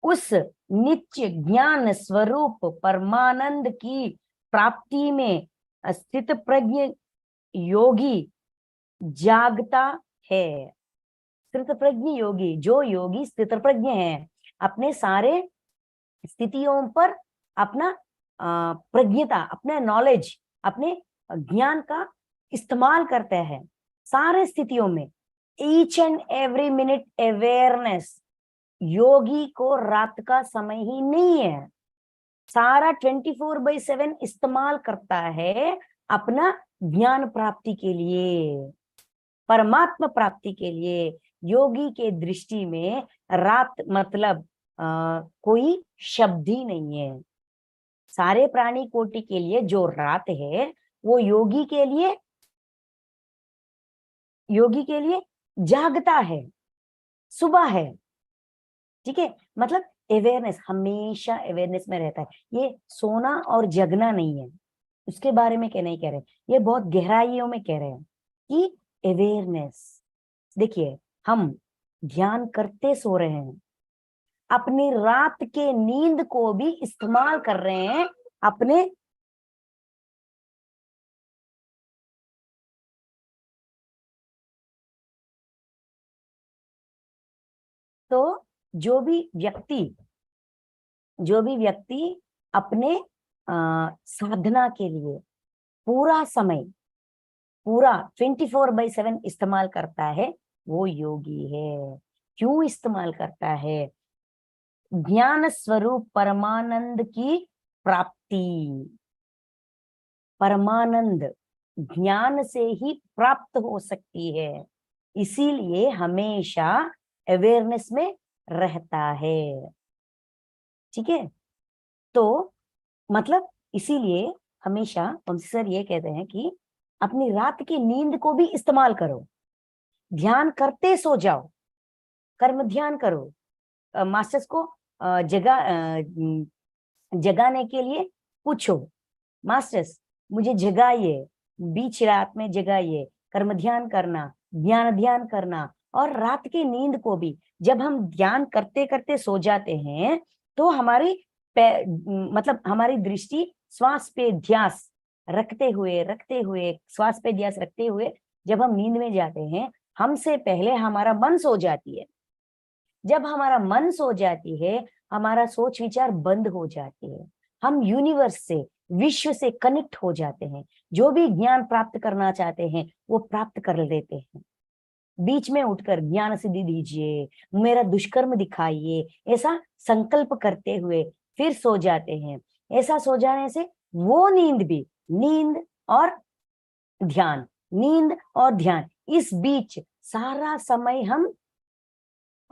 उस नित्य ज्ञान स्वरूप परमानंद की प्राप्ति में स्थित प्रज्ञ योगी जागता है। स्थित प्रज्ञ योगी, जो योगी स्थित प्रज्ञ है, अपने सारे स्थितियों पर अपना प्रज्ञता, अपने नॉलेज, अपने ज्ञान का इस्तेमाल करते हैं सारे स्थितियों में। Each and every minute awareness. योगी को रात का समय ही नहीं है, सारा 24/7 इस्तेमाल करता है अपना ज्ञान प्राप्ति के लिए, परमात्मा प्राप्ति के लिए। योगी के दृष्टि में रात मतलब कोई शब्द ही नहीं है। सारे प्राणी कोटि के लिए जो रात है, वो योगी के लिए जागता है, सुबह है, ठीक है। मतलब अवेयरनेस, हमेशा अवेयरनेस में रहता है। ये सोना और जगना नहीं है, उसके बारे में नहीं कह रहे, ये बहुत गहराइयों में कह रहे हैं कि अवेयरनेस। देखिए, हम ध्यान करते सो रहे हैं, अपनी रात के नींद को भी इस्तेमाल कर रहे हैं अपने तो जो भी व्यक्ति अपने साधना के लिए पूरा समय, पूरा 24/7 इस्तेमाल करता है, वो योगी है। क्यों इस्तेमाल करता है? ज्ञान स्वरूप परमानंद की प्राप्ति। परमानंद ज्ञान से ही प्राप्त हो सकती है, इसीलिए हमेशा अवेयरनेस में रहता है, ठीक है। तो मतलब इसीलिए हमेशा वंशी सर ये कहते हैं कि अपनी रात की नींद को भी इस्तेमाल करो, ध्यान करते सो जाओ, कर्म ध्यान करो। मास्टर्स को जगह जगाने के लिए पूछो, मास्टर्स मुझे जगाइए, बीच रात में जगाइए, कर्म ध्यान करना, ज्ञान ध्यान करना। और रात की नींद को भी जब हम ध्यान करते करते सो जाते हैं तो हमारी मतलब हमारी दृष्टि श्वास पे ध्यास रखते हुए श्वास पे ध्यास रखते हुए जब हम नींद में जाते हैं, हमसे पहले हमारा मन सो जाती है। जब हमारा मन सो जाती है, हमारा सोच विचार बंद हो जाती है, हम यूनिवर्स से, विश्व से कनेक्ट हो जाते हैं। जो भी ज्ञान प्राप्त करना चाहते हैं वो प्राप्त कर लेते हैं। बीच में उठकर ज्ञान सिद्धि दीजिए, मेरा दुष्कर्म दिखाइए, ऐसा संकल्प करते हुए फिर सो जाते हैं। ऐसा सो जाने से वो नींद भी, नींद और ध्यान, नींद और ध्यान, इस बीच सारा समय हम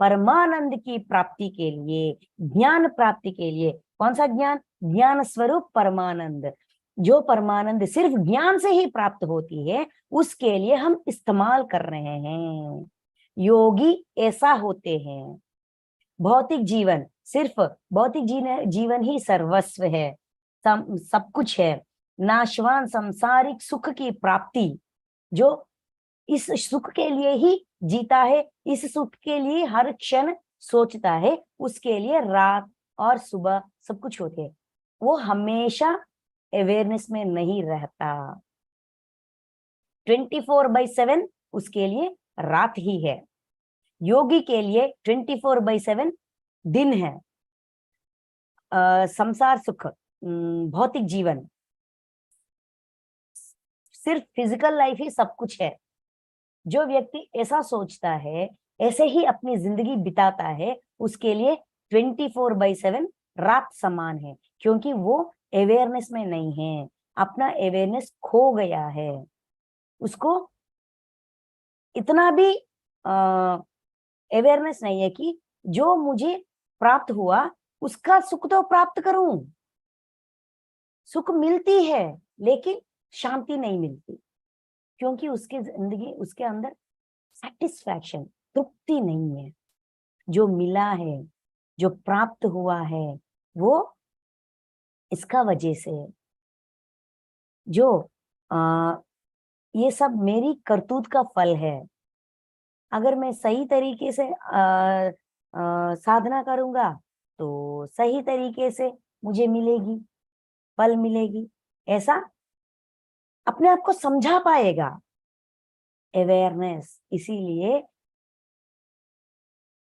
परमानंद की प्राप्ति के लिए, ज्ञान प्राप्ति के लिए, कौन सा ज्ञान? ज्ञान स्वरूप परमानंद, जो परमानंद सिर्फ ज्ञान से ही प्राप्त होती है, उसके लिए हम इस्तेमाल कर रहे हैं। योगी ऐसा होते हैं। भौतिक जीवन, सिर्फ भौतिक जीवन ही सर्वस्व है, सब कुछ है। नाशवान संसारिक सुख की प्राप्ति, जो इस सुख के लिए ही जीता है, इस सुख के लिए हर क्षण सोचता है, उसके लिए रात और सुबह सब कुछ होते हैं। वो हमेशा अवेयरनेस में नहीं रहता। 24/7 उसके लिए रात ही है। योगी के लिए 24/7 दिन है। संसार सुख, भौतिक जीवन, सिर्फ फिजिकल लाइफ ही सब कुछ है। जो व्यक्ति ऐसा सोचता है, ऐसे ही अपनी जिंदगी बिताता है, उसके लिए 24/7 रात समान है, क्योंकि वो अवेयरनेस में नहीं है, अपना अवेयरनेस खो गया है। उसको इतना भी अवेयरनेस नहीं है कि जो मुझे प्राप्त हुआ उसका सुख तो प्राप्त करूं। सुख मिलती है लेकिन शांति नहीं मिलती, क्योंकि उसकी जिंदगी, उसके अंदर सेटिस्फैक्शन, तृप्ति नहीं है। जो मिला है, जो प्राप्त हुआ है, वो इसका वजह से है। जो ये सब मेरी करतूत का फल है। अगर मैं सही तरीके से साधना करूंगा तो सही तरीके से मुझे मिलेगी, फल मिलेगी। ऐसा अपने आप को समझा पाएगा अवेयरनेस। इसीलिए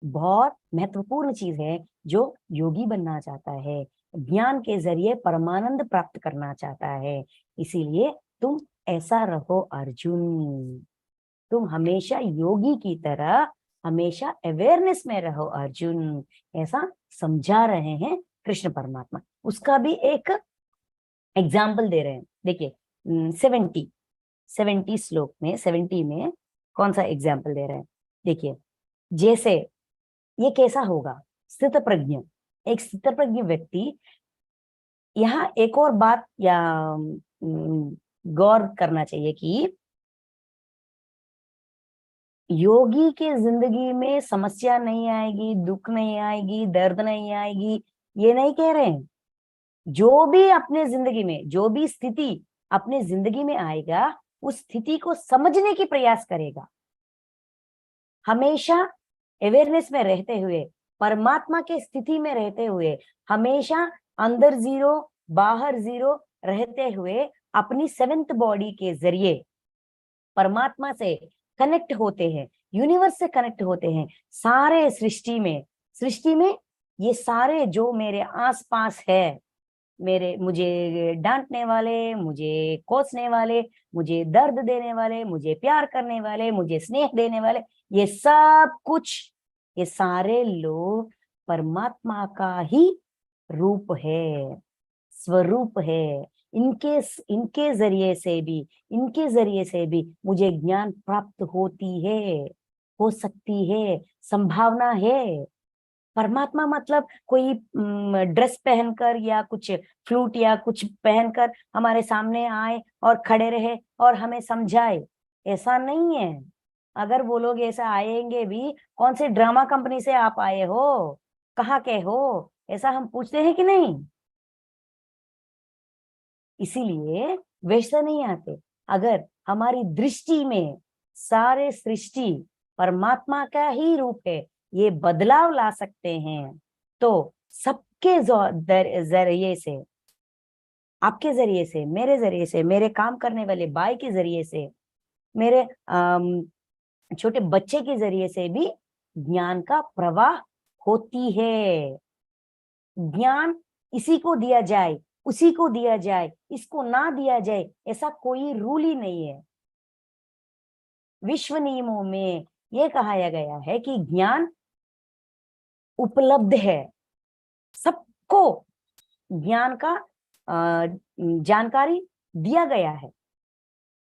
बहुत महत्वपूर्ण चीज है। जो योगी बनना चाहता है, ज्ञान के जरिए परमानंद प्राप्त करना चाहता है, इसीलिए तुम ऐसा रहो अर्जुन। तुम हमेशा योगी की तरह हमेशा अवेयरनेस में रहो अर्जुन, ऐसा समझा रहे हैं कृष्ण परमात्मा। उसका भी एक एग्जाम्पल दे रहे हैं। देखिए 70 श्लोक में, 70 में कौन सा एग्जाम्पल दे रहे हैं? देखिए, जैसे ये कैसा होगा? स्थित प्रज्ञ, एक स्थित प्रज्ञ व्यक्ति, यहाँ एक और बात या गौर करना चाहिए कि योगी के जिंदगी में समस्या नहीं आएगी, दुख नहीं आएगी, दर्द नहीं आएगी, ये नहीं कह रहे हैं। जो भी अपने जिंदगी में, जो भी स्थिति अपने जिंदगी में आएगा, उस स्थिति को समझने की प्रयास करेगा, हमेशा अवेयरनेस में रहते हुए, परमात्मा के स्थिति में रहते हुए, हमेशा अंदर जीरो बाहर जीरो रहते हुए, अपनी 7th बॉडी के जरिए परमात्मा से कनेक्ट होते हैं, यूनिवर्स से कनेक्ट होते हैं। सारे सृष्टि में ये सारे जो मेरे आसपास है, मुझे डांटने वाले, मुझे कोसने वाले, मुझे दर्द देने वाले, मुझे प्यार करने वाले, मुझे स्नेह देने वाले, ये सब कुछ, ये सारे लोग परमात्मा का ही रूप है, स्वरूप है। इनके इनके जरिए से भी मुझे ज्ञान प्राप्त होती है, हो सकती है, संभावना है। परमात्मा मतलब कोई ड्रेस पहनकर या कुछ फ्लूट या कुछ पहनकर हमारे सामने आए और खड़े रहे और हमें समझाए, ऐसा नहीं है। अगर वो लोग ऐसा आएंगे भी, कौन से ड्रामा कंपनी से आप आए हो, कहाँ के हो, ऐसा हम पूछते हैं कि नहीं? इसीलिए वैसे नहीं आते। अगर हमारी दृष्टि में सारे सृष्टि परमात्मा का ही रूप है, ये बदलाव ला सकते हैं, तो सबके जरिए से, आपके जरिए से, मेरे जरिए से, मेरे काम करने वाले बाई के जरिए से, मेरे छोटे बच्चे के जरिए से भी ज्ञान का प्रवाह होती है। ज्ञान इसी को दिया जाए, उसी को दिया जाए, इसको ना दिया जाए, ऐसा कोई रूल ही नहीं है। विश्व नियमों में यह कहा गया है कि ज्ञान उपलब्ध है, सबको ज्ञान का जानकारी दिया गया है।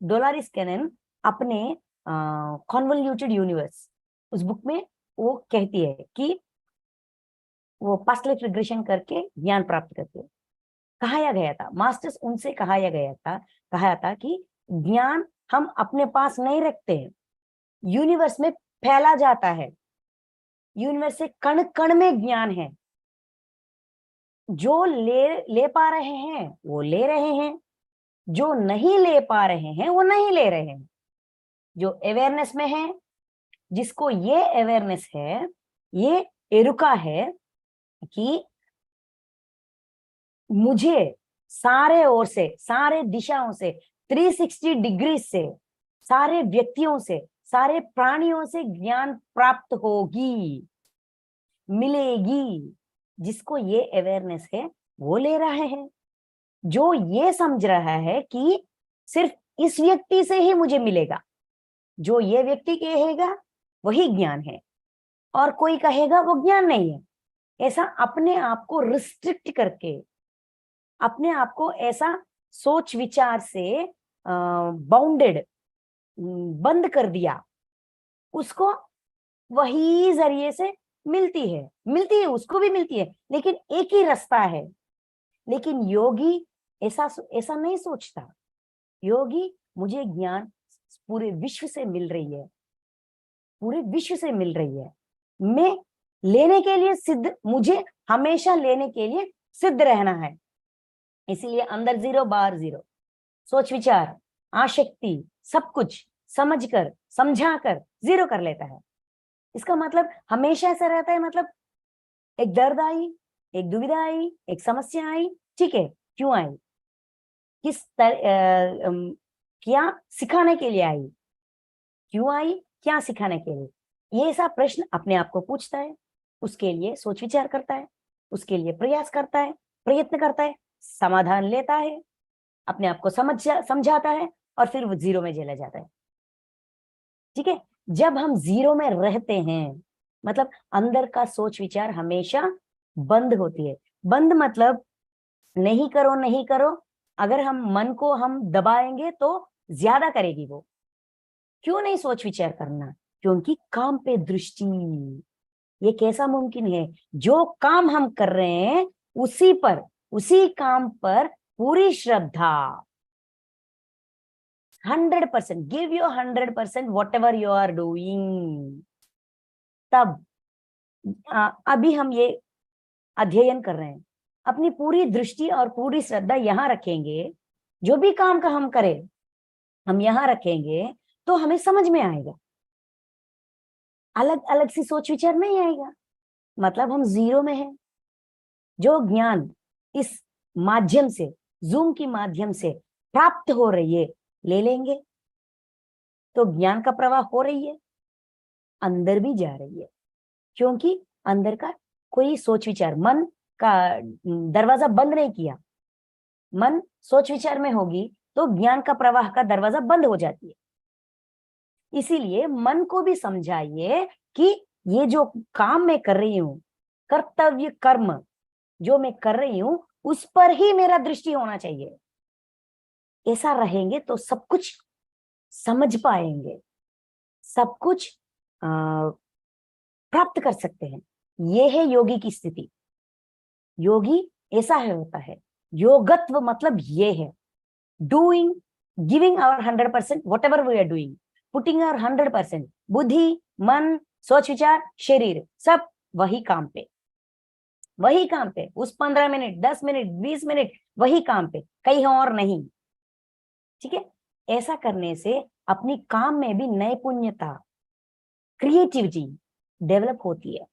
डोलारिस कैनन अपने कॉन्वोल्यूटेड यूनिवर्स उस बुक में वो कहती है कि वो पास्ट लाइफ रिग्रेशन करके ज्ञान प्राप्त करते हैं। कहा गया था, मास्टर्स उनसे कहा था कि ज्ञान हम अपने पास नहीं रखते हैं, यूनिवर्स में फैला जाता है। यूनिवर्स से कण कण में ज्ञान है। जो ले पा रहे हैं वो ले रहे हैं, जो नहीं ले पा रहे हैं वो नहीं ले रहे हैं। जो अवेयरनेस में है, जिसको ये अवेयरनेस है, ये एरुका है कि मुझे सारे ओर से, सारे दिशाओं से, 360 डिग्री से, सारे व्यक्तियों से, सारे प्राणियों से ज्ञान प्राप्त होगी, मिलेगी। जिसको ये अवेयरनेस है वो ले रहे हैं। जो ये समझ रहा है कि सिर्फ इस व्यक्ति से ही मुझे मिलेगा, जो ये व्यक्ति कहेगा वही ज्ञान है और कोई कहेगा वो ज्ञान नहीं है, ऐसा अपने आप को रिस्ट्रिक्ट करके, अपने आप को ऐसा सोच विचार से बाउंडेड, बंद कर दिया, उसको वही जरिए से मिलती है, उसको भी मिलती है, लेकिन एक ही रास्ता है। लेकिन योगी ऐसा नहीं सोचता। योगी, मुझे ज्ञान पूरे विश्व से मिल रही है, पूरे विश्व से मिल रही है, मैं लेने के लिए सिद्ध, मुझे हमेशा लेने के लिए सिद्ध रहना है। इसीलिए अंदर 0 बाहर 0, सोच विचार, आसक्ति, सब कुछ समझकर, समझाकर 0 कर लेता है। इसका मतलब हमेशा ऐसा रहता है, मतलब एक दर्द आई, एक दुविधा आई, एक समस्या आई, ठीक है, क्यों आई, क्या सिखाने के लिए आई, क्यों आई, क्या सिखाने के लिए, ये ऐसा प्रश्न अपने आप को पूछता है, उसके लिए सोच विचार करता है, उसके लिए प्रयास करता है, प्रयत्न करता है, समाधान लेता है, अपने आप को समझाता है और फिर वो 0 में चला जाता है। ठीक है, जब हम 0 में रहते हैं, मतलब अंदर का सोच विचार हमेशा बंद होती है। बंद मतलब नहीं करो, नहीं करो, अगर हम मन को हम दबाएंगे तो ज्यादा करेगी वो। क्यों नहीं सोच विचार करना? क्योंकि काम पे दृष्टि। ये कैसा मुमकिन है? जो काम हम कर रहे हैं उसी पर, उसी काम पर पूरी श्रद्धा, 100%, give your 100% whatever you are doing. तब अभी हम ये अध्ययन कर रहे हैं, अपनी पूरी दृष्टि और पूरी श्रद्धा यहां रखेंगे, जो भी काम का हम करें हम यहां रखेंगे तो हमें समझ में आएगा, अलग अलग सी सोच विचार नहीं आएगा। मतलब हम 0 में हैं। जो ज्ञान इस माध्यम से, जूम की माध्यम से प्राप्त हो रही है, ले लेंगे तो ज्ञान का प्रवाह हो रही है, अंदर भी जा रही है, क्योंकि अंदर का कोई सोच विचार, मन का दरवाजा बंद नहीं किया। मन सोच विचार में होगी तो ज्ञान का प्रवाह का दरवाजा बंद हो जाती है। इसीलिए मन को भी समझाइए कि ये जो काम मैं कर रही हूं, कर्तव्य कर्म जो मैं कर रही हूं, उस पर ही मेरा दृष्टि होना चाहिए। ऐसा रहेंगे तो सब कुछ समझ पाएंगे, सब कुछ प्राप्त कर सकते हैं। ये है योगी की स्थिति। योगी ऐसा है, होता है। योगत्व मतलब ये है, doing, giving our 100%, whatever we are doing, putting our 100%, बुद्धि, मन, सोच विचार, शरीर, सब वही काम पे। वही काम पे, उस 15 मिनट, 10 मिनट, 20 मिनट वही काम पे, कहीं और नहीं। ठीक है, ऐसा करने से अपनी काम में भी नैपुण्यता, क्रिएटिविटी डेवलप होती है।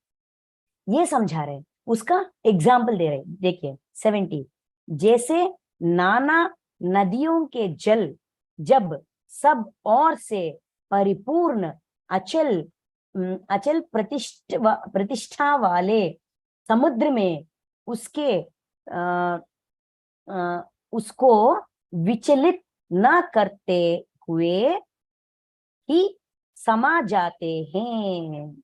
ये समझा रहे, उसका एग्जाम्पल दे रहे, देखिए 70, जैसे नाना नदियों के जल जब सब ओर से परिपूर्ण अचल अचल प्रतिष्ठा वाले समुद्र में उसके उसको विचलित न करते हुए ही समा जाते हैं।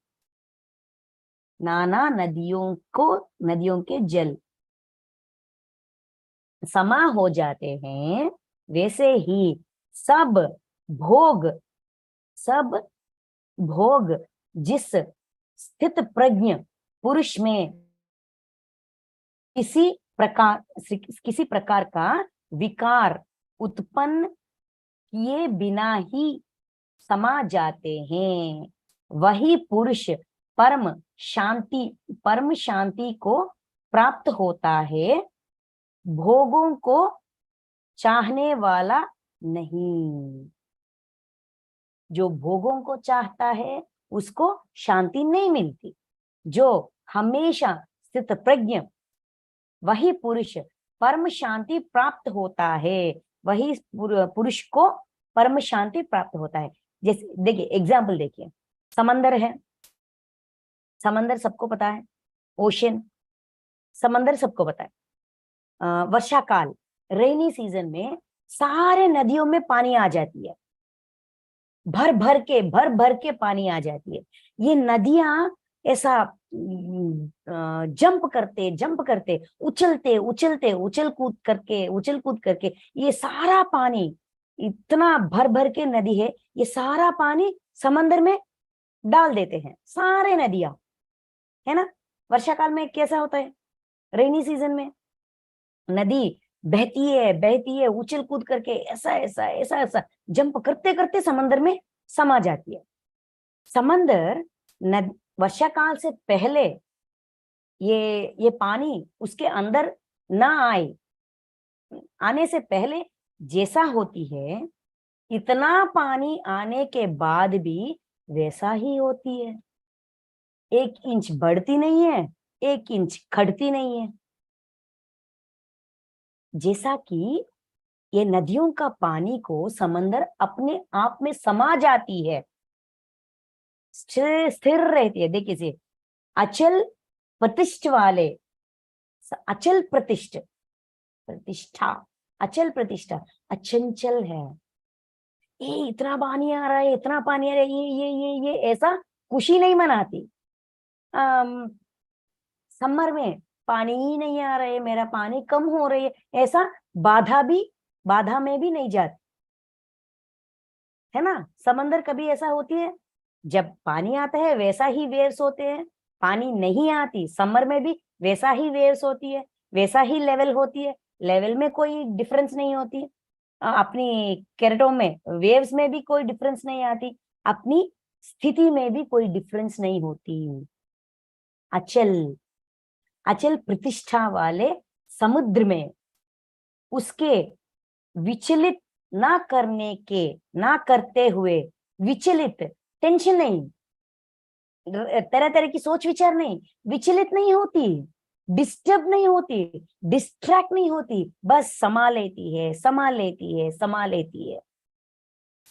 नाना नदियों के जल समा हो जाते हैं, वैसे ही सब भोग सब भोग जिस स्थित प्रज्ञ पुरुष में किसी प्रकार का विकार उत्पन्न किए बिना ही समा जाते हैं, वही पुरुष परम शांति को प्राप्त होता है, भोगों को चाहने वाला नहीं। जो भोगों को चाहता है उसको शांति नहीं मिलती। जो हमेशा स्थित प्रज्ञ, वही पुरुष परम शांति प्राप्त होता है, वही पुरुष को परम शांति प्राप्त होता है। जैसे देखिए एग्जाम्पल देखिए, समंदर है, समंदर सबको पता है, ओशन, समंदर सबको पता है। वर्षा काल, रेनी सीजन में सारे नदियों में पानी आ जाती है, भर भर के पानी आ जाती है। ये नदियां ऐसा जंप करते उछल कूद करके ये सारा पानी, इतना भर के नदी है, ये सारा पानी समंदर में डाल देते हैं, सारे नदियां, है ना। वर्षा काल में कैसा होता है, रेनी सीजन में नदी बहती है उछल कूद करके, ऐसा जंप करते करते समंदर में समा जाती है। समंदर वर्षा काल से पहले ये पानी उसके अंदर ना आने से पहले जैसा होती है, इतना पानी आने के बाद भी वैसा ही होती है। 1 इंच बढ़ती नहीं है, 1 इंच घटती नहीं है। जैसा कि ये नदियों का पानी को समंदर अपने आप में समा जाती है, स्थिर रहती है। देखिए से अचल प्रतिष्ठ वाले, अचल प्रतिष्ठा, अचल प्रतिष्ठा, अचंचल है। ये इतना पानी आ रहा है, इतना पानी आ रहा है, ये ऐसा खुशी नहीं मनाती। समर में पानी ही नहीं आ रहा है, मेरा पानी कम हो रही है, ऐसा बाधा में भी नहीं जाती, है ना। समंदर कभी ऐसा होती है, जब पानी आता है वैसा ही वेव्स होते हैं, पानी नहीं आती समर में भी वैसा ही वेव्स होती है, वैसा ही लेवल होती है, लेवल में कोई डिफरेंस नहीं होती। अपनी कैरेटों में वेव्स में भी कोई डिफरेंस नहीं आती, अपनी स्थिति में भी कोई डिफरेंस नहीं होती। अचल प्रतिष्ठा वाले समुद्र में उसके विचलित ना करते हुए, विचलित टेंशन नहीं, तरह तरह की सोच विचार नहीं, विचलित नहीं होती, डिस्टर्ब नहीं होती, डिस्ट्रैक्ट नहीं होती, बस समा लेती है,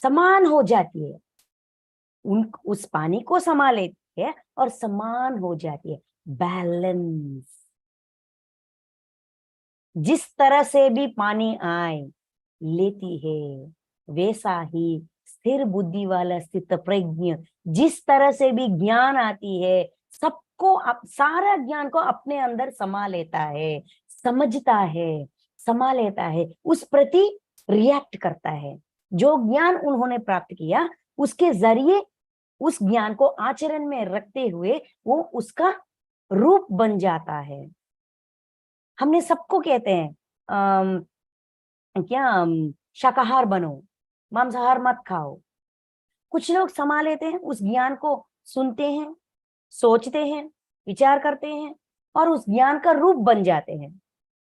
समान हो जाती है, उस पानी को समा लेती है और समान हो जाती है, बैलेंस। जिस तरह से भी पानी आए लेती है, वैसा ही स्थिर बुद्धि वाला स्थित प्रज्ञ जिस तरह से भी ज्ञान आती है, सबको सारा ज्ञान को अपने अंदर समा लेता है, समझता है, समा लेता है, उस प्रति रिएक्ट करता है। जो ज्ञान उन्होंने प्राप्त किया उसके जरिए उस ज्ञान को आचरण में रखते हुए वो उसका रूप बन जाता है। हमने सबको कहते हैं शाकाहार बनो, मांसाहार मत खाओ। कुछ लोग समा लेते हैं, उस ज्ञान को सुनते हैं, सोचते हैं, विचार करते हैं, और उस ज्ञान का रूप बन जाते हैं,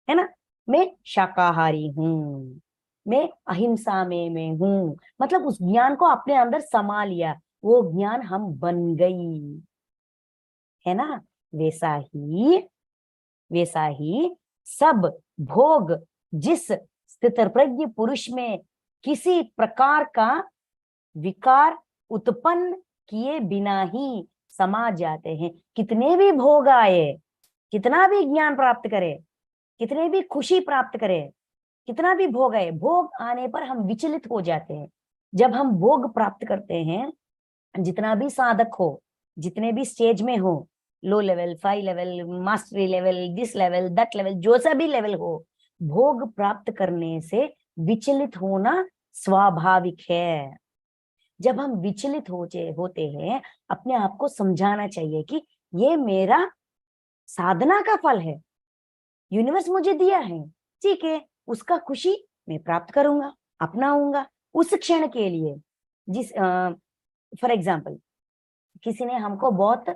है ना। मैं शाकाहारी हूँ, मैं अहिंसा में मैं हूँ, मतलब उस ज्ञान को अपने अंदर समा लिया, वो ज्ञान हम बन गई, है ना। वैसा ही वैसा ही सब भोग जिस स्थितप्रज्ञ पुरुष में किसी प्रकार का विकार उत्पन्न किए बिना ही समा जाते हैं। कितने भी भोग आए, कितना भी ज्ञान प्राप्त करे, कितने भी खुशी प्राप्त करे, कितना भी भोग आए, भोग आने पर हम विचलित हो जाते हैं। जब हम भोग प्राप्त करते हैं, जितना भी साधक हो, जितने भी स्टेज में हो, low level, 5 level, mastery level, this level, that level, जो सा भी लेवल हो, भोग प्राप्त करने से विचलित होना स्वाभाविक है। जब हम विचलित होते हैं, अपने आप को समझाना चाहिए कि ये मेरा साधना का फल है, यूनिवर्स मुझे दिया है, ठीक है, उसका खुशी मैं प्राप्त करूंगा, अपनाऊंगा उस क्षण के लिए। जिस फॉर एग्जाम्पल, किसी ने हमको बहुत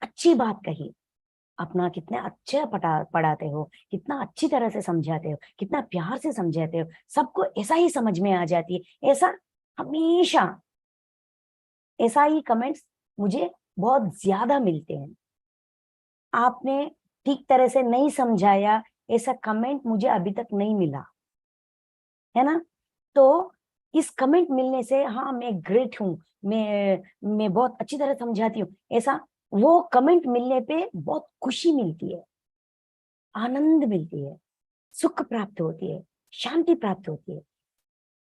अच्छी बात कही, अपना कितने अच्छे पढ़ाते हो, कितना अच्छी तरह से समझाते हो, कितना प्यार से समझाते हो, सबको ऐसा ही समझ में आ जाती है, ऐसा हमेशा, ऐसा ही कमेंट्स मुझे बहुत ज्यादा मिलते हैं। आपने ठीक तरह से नहीं समझाया, ऐसा कमेंट मुझे अभी तक नहीं मिला, है ना। तो इस कमेंट मिलने से, हाँ मैं ग्रेट हूँ, मैं बहुत अच्छी तरह समझाती हूँ, ऐसा वो कमेंट मिलने पे बहुत खुशी मिलती है, आनंद मिलती है, सुख प्राप्त होती है, शांति प्राप्त होती है।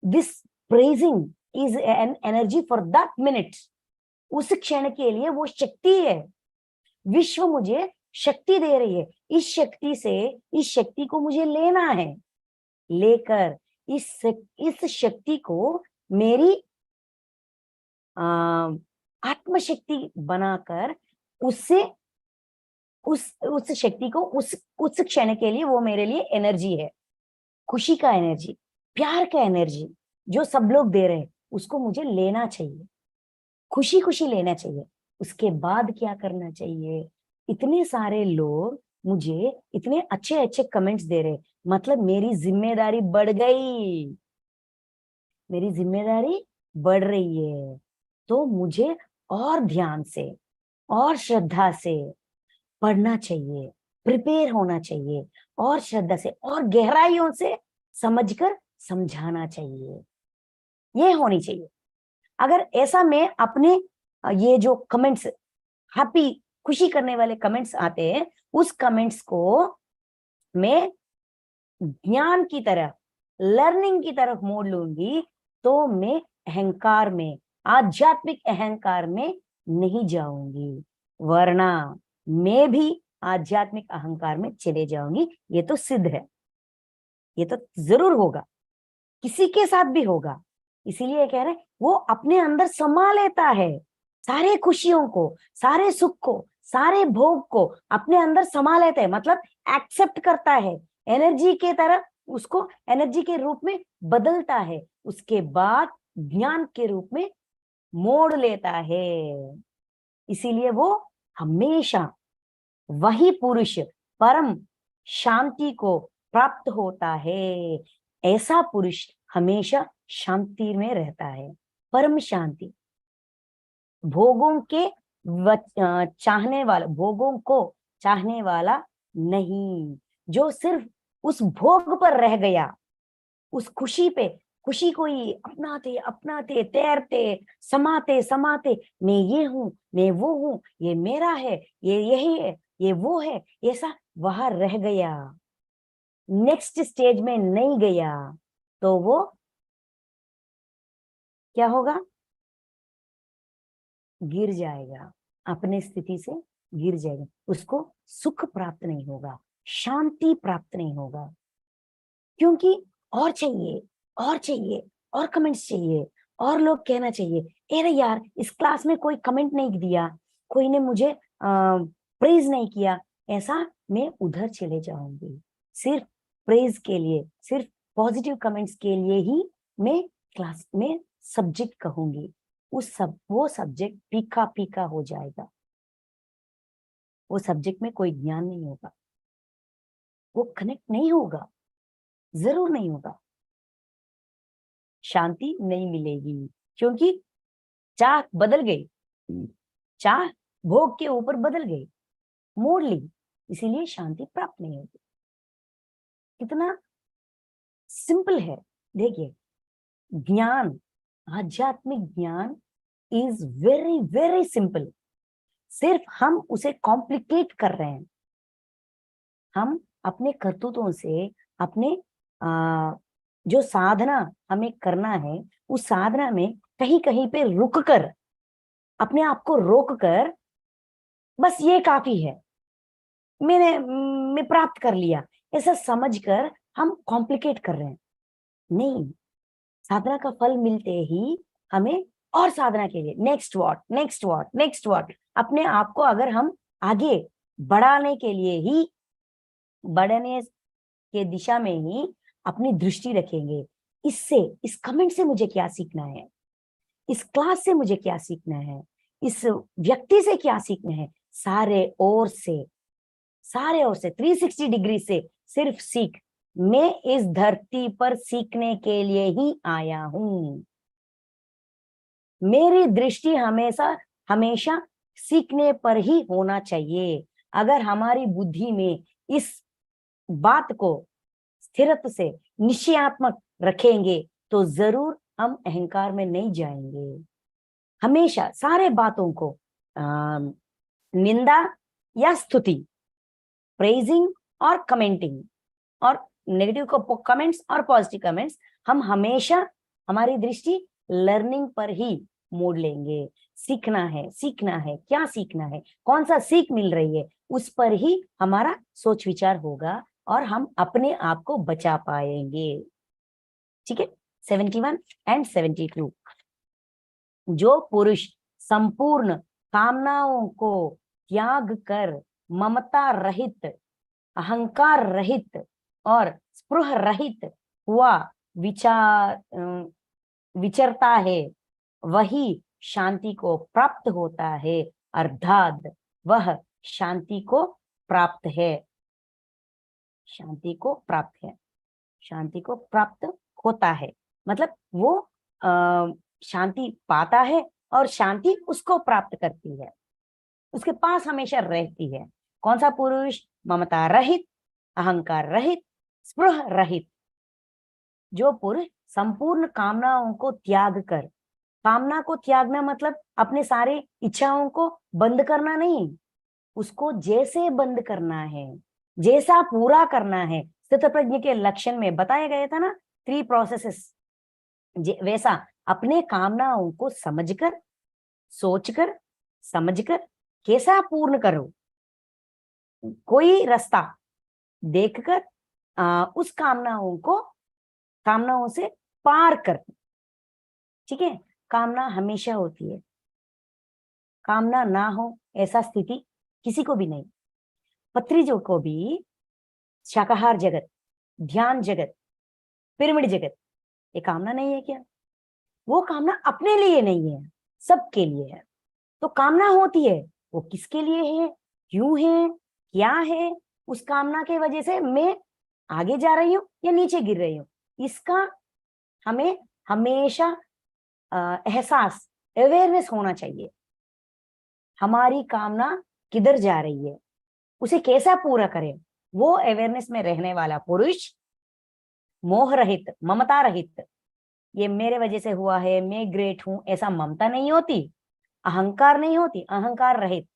This praising is an energy for that minute. उस क्षण के लिए वो शक्ति है। विश्व मुझे शक्ति दे रही है, इस शक्ति को मुझे लेना है, लेकर इस शक्ति को मेरी आत्मशक्ति बनाकर, उससे उस शक्ति को उस क्षण के लिए, वो मेरे लिए एनर्जी है, खुशी का एनर्जी, प्यार का एनर्जी जो सब लोग दे रहे हैं, उसको मुझे लेना चाहिए, खुशी खुशी लेना चाहिए। उसके बाद क्या करना चाहिए? इतने सारे लोग मुझे इतने अच्छे अच्छे कमेंट्स दे रहे, मतलब मेरी जिम्मेदारी बढ़ गई, मेरी जिम्मेदारी बढ़ रही है। तो मुझे और ध्यान से और श्रद्धा से पढ़ना चाहिए, प्रिपेयर होना चाहिए, और श्रद्धा से और गहराइयों से समझकर समझाना चाहिए, ये होनी चाहिए। अगर ऐसा मैं अपने ये जो कमेंट्स, हैप्पी खुशी करने वाले कमेंट्स आते हैं, उस कमेंट्स को मैं ज्ञान की तरफ, लर्निंग की तरफ मोड़ लूंगी, तो मैं अहंकार में, आध्यात्मिक अहंकार में नहीं जाऊंगी, वरना मैं भी आध्यात्मिक अहंकार में चले जाऊंगी। ये तो सिद्ध है, ये तो जरूर होगा, किसी के साथ भी होगा। इसीलिए कह रहे हैं, वो अपने अंदर समा लेता है, सारे खुशियों को, सारे सुख को, सारे भोग को अपने अंदर समा लेता है, मतलब एक्सेप्ट करता है, एनर्जी के तरह उसको एनर्जी के रूप में बदलता है, उसके बाद ज्ञान के रूप में मोड़ लेता है। इसीलिए वो हमेशा वही पुरुष परम शांति को प्राप्त होता है। ऐसा पुरुष हमेशा शांति में रहता है, परम शांति। भोगों के चाहने वाला, भोगों को चाहने वाला नहीं, जो सिर्फ उस भोग पर रह गया, उस खुशी पे, खुशी को ही अपनाते अपनाते, तैरते, समाते समाते, मैं ये हूं, मैं वो हूं, ये मेरा है, ये यही है, ये वो है, ऐसा वहां रह गया, नेक्स्ट स्टेज में नहीं गया, तो वो क्या होगा? गिर जाएगा, अपने स्थिति से गिर जाएगा, उसको सुख प्राप्त नहीं होगा, शांति प्राप्त नहीं होगा। क्योंकि और चाहिए, और चाहिए, और कमेंट्स चाहिए, और लोग कहना चाहिए, अरे यार इस क्लास में कोई कमेंट नहीं दिया, कोई ने मुझे प्रेज नहीं किया, ऐसा मैं उधर चले जाऊंगी। सिर्फ प्रेज के लिए, सिर्फ पॉजिटिव कमेंट्स के लिए ही मैं क्लास में सब्जेक्ट कहूंगी, वो सब्जेक्ट फीका फीका हो जाएगा, वो सब्जेक्ट में कोई ज्ञान नहीं होगा, वो कनेक्ट नहीं होगा, जरूर नहीं होगा, शांति नहीं मिलेगी, क्योंकि चाह बदल गई, चाह भोग के ऊपर बदल गई, मोड़ ली, इसीलिए शांति प्राप्त नहीं होगी। कितना सिंपल है। देखिए, ज्ञान, आध्यात्मिक ज्ञान इज वेरी वेरी सिंपल, सिर्फ हम उसे कॉम्प्लिकेट कर रहे हैं। हम अपने करतूतों से, अपने जो साधना हमें करना है, उस साधना में कहीं कहीं पे रुक कर, अपने आप को रोक कर, बस ये काफी है, मैं प्राप्त कर लिया, ऐसा समझकर हम कॉम्प्लिकेट कर रहे हैं। नहीं, साधना का फल मिलते ही हमें और साधना के लिए next what, next what, next what, अपने आप को अगर हम आगे बढ़ाने के लिए ही, बढ़ने के दिशा में ही अपनी दृष्टि रखेंगे, इससे, इस कमेंट से मुझे क्या सीखना है, इस क्लास से मुझे क्या सीखना है, इस व्यक्ति से क्या सीखना है, सारे ओर से 360 डिग्री से सिर्फ सीख। मैं इस धरती पर सीखने के लिए ही आया हूं। मेरी दृष्टि हमेशा हमेशा सीखने पर ही होना चाहिए। अगर हमारी बुद्धि में इस बात को स्थिरत्व से निश्चयात्मक रखेंगे तो जरूर हम अहंकार में नहीं जाएंगे। हमेशा सारे बातों को निंदा या स्तुति, प्रेजिंग और कमेंटिंग, और नेगेटिव को कमेंट्स और पॉजिटिव कमेंट्स, हम हमेशा हमारी दृष्टि लर्निंग पर ही मोड़ लेंगे। सीखना है, सीखना है, क्या सीखना है, कौन सा सीख मिल रही है, उस पर ही हमारा सोच विचार होगा और हम अपने आप को बचा पाएंगे। ठीक है। 71 एंड 72, जो पुरुष संपूर्ण कामनाओं को त्याग कर ममता रहित, अहंकार रहित और स्पृह रहित हुआ विचरता है, वही शांति को प्राप्त होता है, अर्थात वह शांति को प्राप्त है, शांति को प्राप्त है, शांति को प्राप्त होता है, मतलब वो शांति पाता है और शांति उसको प्राप्त करती है, उसके पास हमेशा रहती है। कौन सा पुरुष? ममता रहित, अहंकार रहित, स्पृह रहित। जो पुरुष संपूर्ण कामनाओं को त्याग कर, कामना को त्यागना मतलब अपने सारे इच्छाओं को बंद करना नहीं, उसको जैसे बंद करना है, जैसा पूरा करना है, स्थित प्रज्ञ के लक्षण में बताया गया था ना, 3 प्रोसेसेस, वैसा अपने कामनाओं को समझकर, सोचकर, समझकर कैसा पूर्ण करो, कोई रास्ता देखकर उस कामनाओं से पार कर। ठीक है। कामना हमेशा होती है, कामना ना हो ऐसा स्थिति किसी को भी नहीं। पत्रिजों को भी शाकाहार जगत, ध्यान जगत, पिरामिड जगत, ये कामना नहीं है क्या? वो कामना अपने लिए नहीं है, सबके लिए है। तो कामना होती है, वो किसके लिए है, क्यों है, क्या है, उस कामना के वजह से मैं आगे जा रही हूँ या नीचे गिर रही हूँ, इसका हमें हमेशा एहसास, अवेयरनेस होना चाहिए। हमारी कामना किधर जा रही है, उसे कैसा पूरा करें, वो अवेयरनेस में रहने वाला पुरुष मोह रहित, ममता रहित, ये मेरे वजह से हुआ है, मैं ग्रेट हूं, ऐसा ममता नहीं होती, अहंकार नहीं होती, अहंकार रहित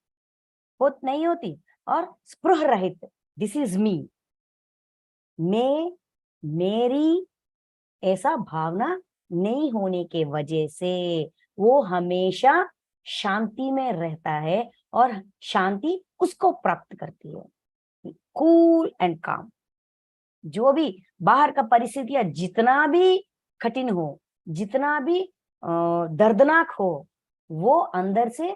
होत नहीं होती, और स्पृह रहित, दिस इज मी, मैं, मेरी, ऐसा भावना नहीं होने के वजह से वो हमेशा शांति में रहता है और शांति उसको प्राप्त करती है। कूल एंड काम। जो भी बाहर का परिस्थितियां जितना भी कठिन हो, जितना भी दर्दनाक हो, वो अंदर से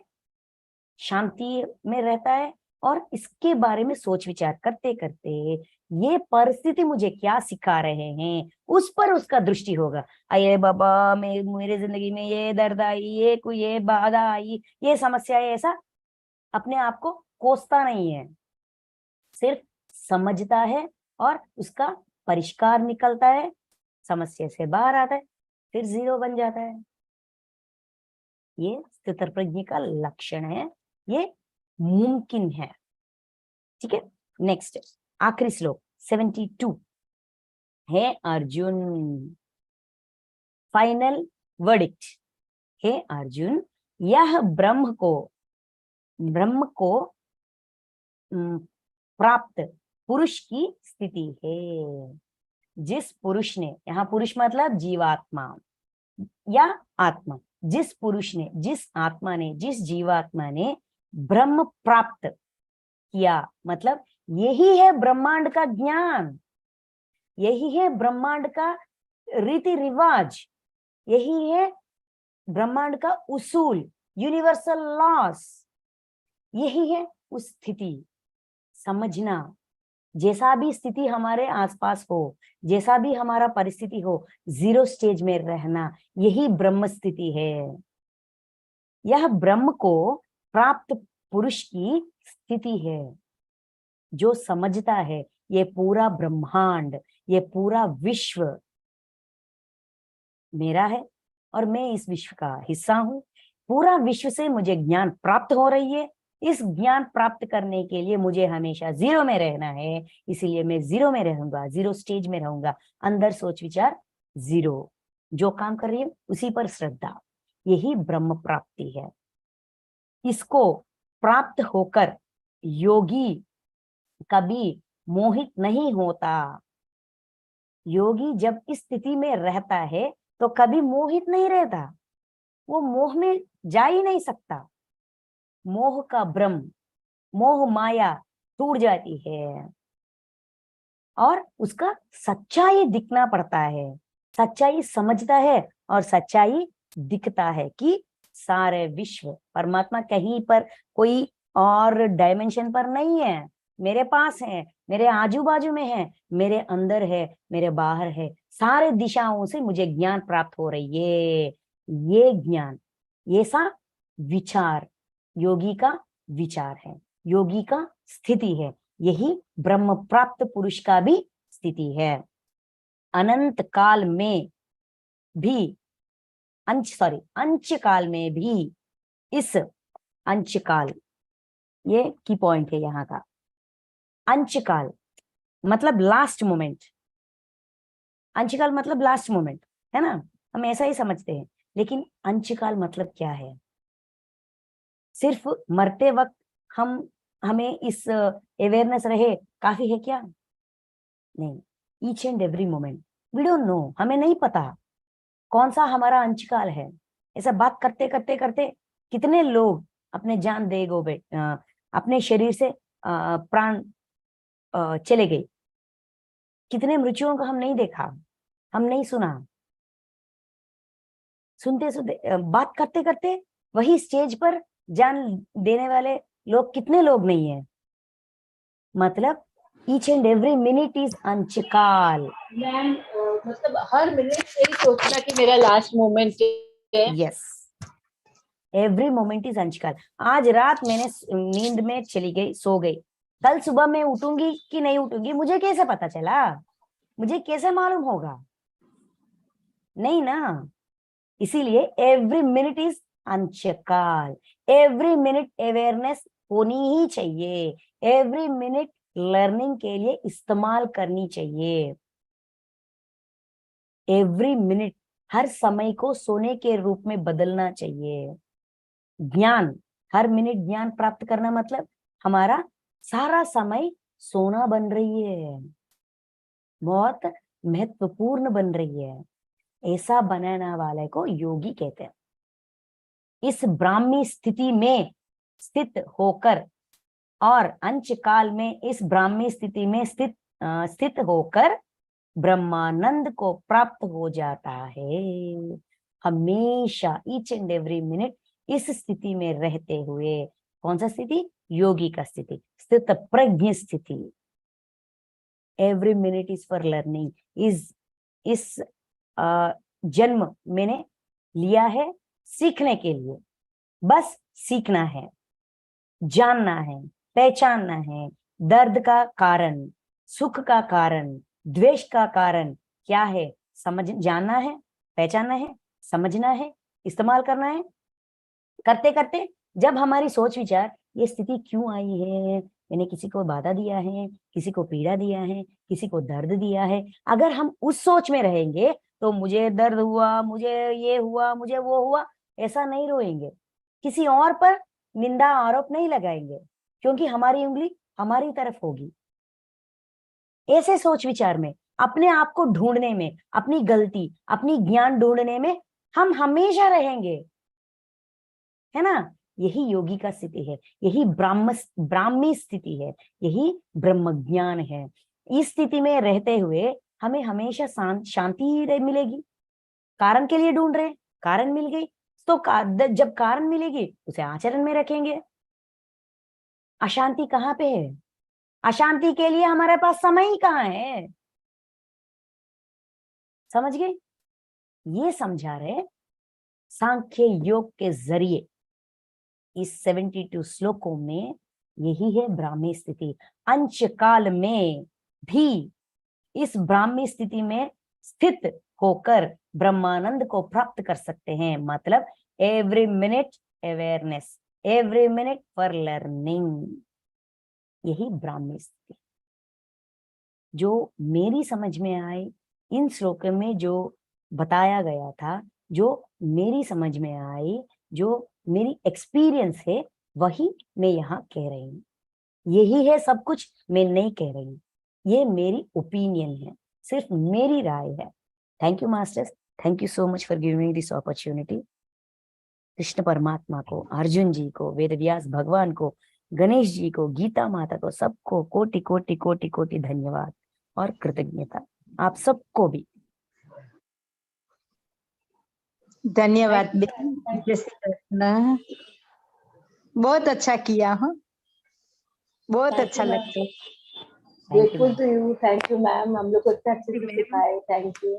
शांति में रहता है और इसके बारे में सोच विचार करते करते ये परिस्थिति मुझे क्या सिखा रहे हैं, उस पर उसका दृष्टि होगा। अरे बाबा, मेरे जिंदगी में ये दर्द आई, ये बाधा आई, ये समस्या है, ऐसा अपने आप को कोसता नहीं है, सिर्फ समझता है और उसका परिष्कार निकलता है, समस्या से बाहर आता है, फिर जीरो बन जाता है। ये स्थित प्रज्ञ का लक्षण है, ये मुमकिन है। ठीक है, नेक्स्ट आखिरी श्लोक 72। हे अर्जुन, फाइनल वर्डिक्ट। हे अर्जुन, यह ब्रह्म को प्राप्त पुरुष की स्थिति है। जिस पुरुष ने, यहाँ पुरुष मतलब जीवात्मा या आत्मा, जिस पुरुष ने, जिस आत्मा ने, जिस जीवात्मा ने ब्रह्म प्राप्त किया, मतलब यही है ब्रह्मांड का ज्ञान, यही है ब्रह्मांड का रीति रिवाज, यही है ब्रह्मांड का उसूल, यूनिवर्सल लॉस, यही है उस स्थिति। समझना, जैसा भी स्थिति हमारे आसपास हो, जैसा भी हमारा परिस्थिति हो, जीरो स्टेज में रहना, यही ब्रह्म स्थिति है। यह ब्रह्म को प्राप्त पुरुष की स्थिति है, जो समझता है ये पूरा ब्रह्मांड, ये पूरा विश्व मेरा है और मैं इस विश्व का हिस्सा हूं। पूरा विश्व से मुझे ज्ञान प्राप्त हो रही है, इस ज्ञान प्राप्त करने के लिए मुझे हमेशा जीरो में रहना है, इसीलिए मैं जीरो में रहूंगा, जीरो स्टेज में रहूंगा। अंदर सोच विचार जीरो, जो काम कर रही है उसी पर श्रद्धा, यही ब्रह्म प्राप्ति है। इसको प्राप्त होकर योगी कभी मोहित नहीं होता। योगी जब इस स्थिति में रहता है तो कभी मोहित नहीं रहता, वो मोह में जा ही नहीं सकता। मोह का भ्रम, मोह माया टूट जाती है और उसका सच्चाई दिखना पड़ता है, सच्चाई समझता है और सच्चाई दिखता है कि सारे विश्व, परमात्मा कहीं पर कोई और डायमेंशन पर नहीं है, मेरे पास है, मेरे आजू बाजू में है, मेरे अंदर है, मेरे बाहर है, सारे दिशाओं से मुझे ज्ञान प्राप्त हो रही है। ये ज्ञान, ये सा विचार योगी का विचार है, योगी का स्थिति है, यही ब्रह्म प्राप्त पुरुष का भी स्थिति है। अनंत काल में भी अंश काल में भी, इस अंश काल, ये की पॉइंट है यहाँ का। अंश काल मतलब लास्ट मोमेंट, अंशकाल मतलब लास्ट मोमेंट है ना, हम ऐसा ही समझते हैं, लेकिन अंशकाल मतलब क्या है? सिर्फ मरते वक्त हमें इस अवेयरनेस रहे काफी है क्या? नहीं, each and every moment, we don't know, हमें नहीं पता कौन सा हमारा अंशकाल है। ऐसा बात करते करते करते कितने लोग अपने जान दे गए, अपने शरीर से प्राण चले गए, कितने मृत्युओं को हम नहीं देखा, हम नहीं सुना। सुनते सुनते बात करते करते वही स्टेज पर जान देने वाले लोग कितने लोग नहीं है। मतलब each and every minute is अंशकाल। मैम मतलब हर मिनट से ही सोचना कि मेरा लास्ट मोमेंट है। यस, एवरी मोमेंट इज अंशकाल। आज रात मैंने नींद में चली गई, सो गई, कल सुबह मैं उठूंगी कि नहीं उठूंगी मुझे कैसे पता चला? मुझे कैसे मालूम होगा? नहीं ना। इसीलिए एवरी मिनट इज अंशकाल, एवरी मिनट अवेयरनेस होनी ही चाहिए, एवरी मिनट लर्निंग के लिए इस्तेमाल करनी चाहिए। एवरी मिनट, हर समय को सोने के रूप में बदलना चाहिए। ज्ञान, हर मिनट ज्ञान प्राप्त करना मतलब हमारा सारा समय सोना बन रही है, बहुत महत्वपूर्ण बन रही है। ऐसा बनाने वाले को योगी कहते हैं। इस ब्राह्मी स्थिति में स्थित होकर और अंश काल में इस ब्राह्मी स्थिति में स्थित होकर ब्रह्मानंद को प्राप्त हो जाता है। हमेशा ईच एंड एवरी मिनट इस स्थिति में रहते हुए, कौन सा स्थिति? योगी का स्थिति, स्थित प्रज्ञ स्थिति। Every minute is for learning. इस जन्म मैंने लिया है सीखने के लिए, बस सीखना है, जानना है, पहचानना है। दर्द का कारण, सुख का कारण, द्वेष का कारण क्या है, जानना है, पहचानना है, समझना है, इस्तेमाल करना है। करते करते जब हमारी सोच विचार ये स्थिति क्यों आई है, मैंने किसी को बाधा दिया है, किसी को पीड़ा दिया है, किसी को दर्द दिया है, अगर हम उस सोच में रहेंगे तो मुझे दर्द हुआ, मुझे ये हुआ, मुझे वो हुआ, ऐसा नहीं रोएंगे, किसी और पर निंदा आरोप नहीं लगाएंगे, क्योंकि हमारी उंगली हमारी तरफ होगी। ऐसे सोच विचार में, अपने आप को ढूंढने में, अपनी गलती, अपनी ज्ञान ढूंढने में हम हमेशा रहेंगे, है ना। यही योगी का स्थिति है, यही ब्राह्मी स्थिति है, यही ब्रह्म ज्ञान है। इस स्थिति में रहते हुए हमें हमेशा शांति मिलेगी। कारण के लिए ढूंढ रहे, कारण मिल गई तो जब कारण मिलेगी उसे आचरण में रखेंगे। अशांति कहाँ पे है? अशांति के लिए हमारे पास समय ही कहाँ है? समझ गए? ये समझा रहे सांख्य योग के जरिए इस 72 श्लोकों में। यही है ब्राह्मी स्थिति। अंश काल में भी इस ब्राह्मी स्थिति में स्थित होकर ब्रह्मानंद को प्राप्त कर सकते हैं। मतलब every minute awareness, every minute for learning, यही ब्राह्मी स्थिति। जो मेरी समझ में आई, इन श्लोकों में जो बताया गया था, जो मेरी समझ में आई, जो मेरी एक्सपीरियंस है, वही मैं यहाँ कह रही हूँ। यही है सब कुछ, मैं नहीं कह रही हूँ, ये मेरी ओपिनियन है, सिर्फ मेरी राय है। Thank you masters, thank you so much for giving me this opportunity. Krishna परमात्मा को, अर्जुन जी को, वेदव्यास भगवान को, गणेश जी को, गीता माता को, सबको कोटि कोटि कोटि कोटि धन्यवाद और कृतज्ञता। आप सबको भी धन्यवाद। जय श्री कृष्ण। बहुत अच्छा किया। हाँ, बहुत अच्छा लगता है। Grateful to you, thank you ma'am, हम लोग को इतना अच्छे से सिखाए, thank you.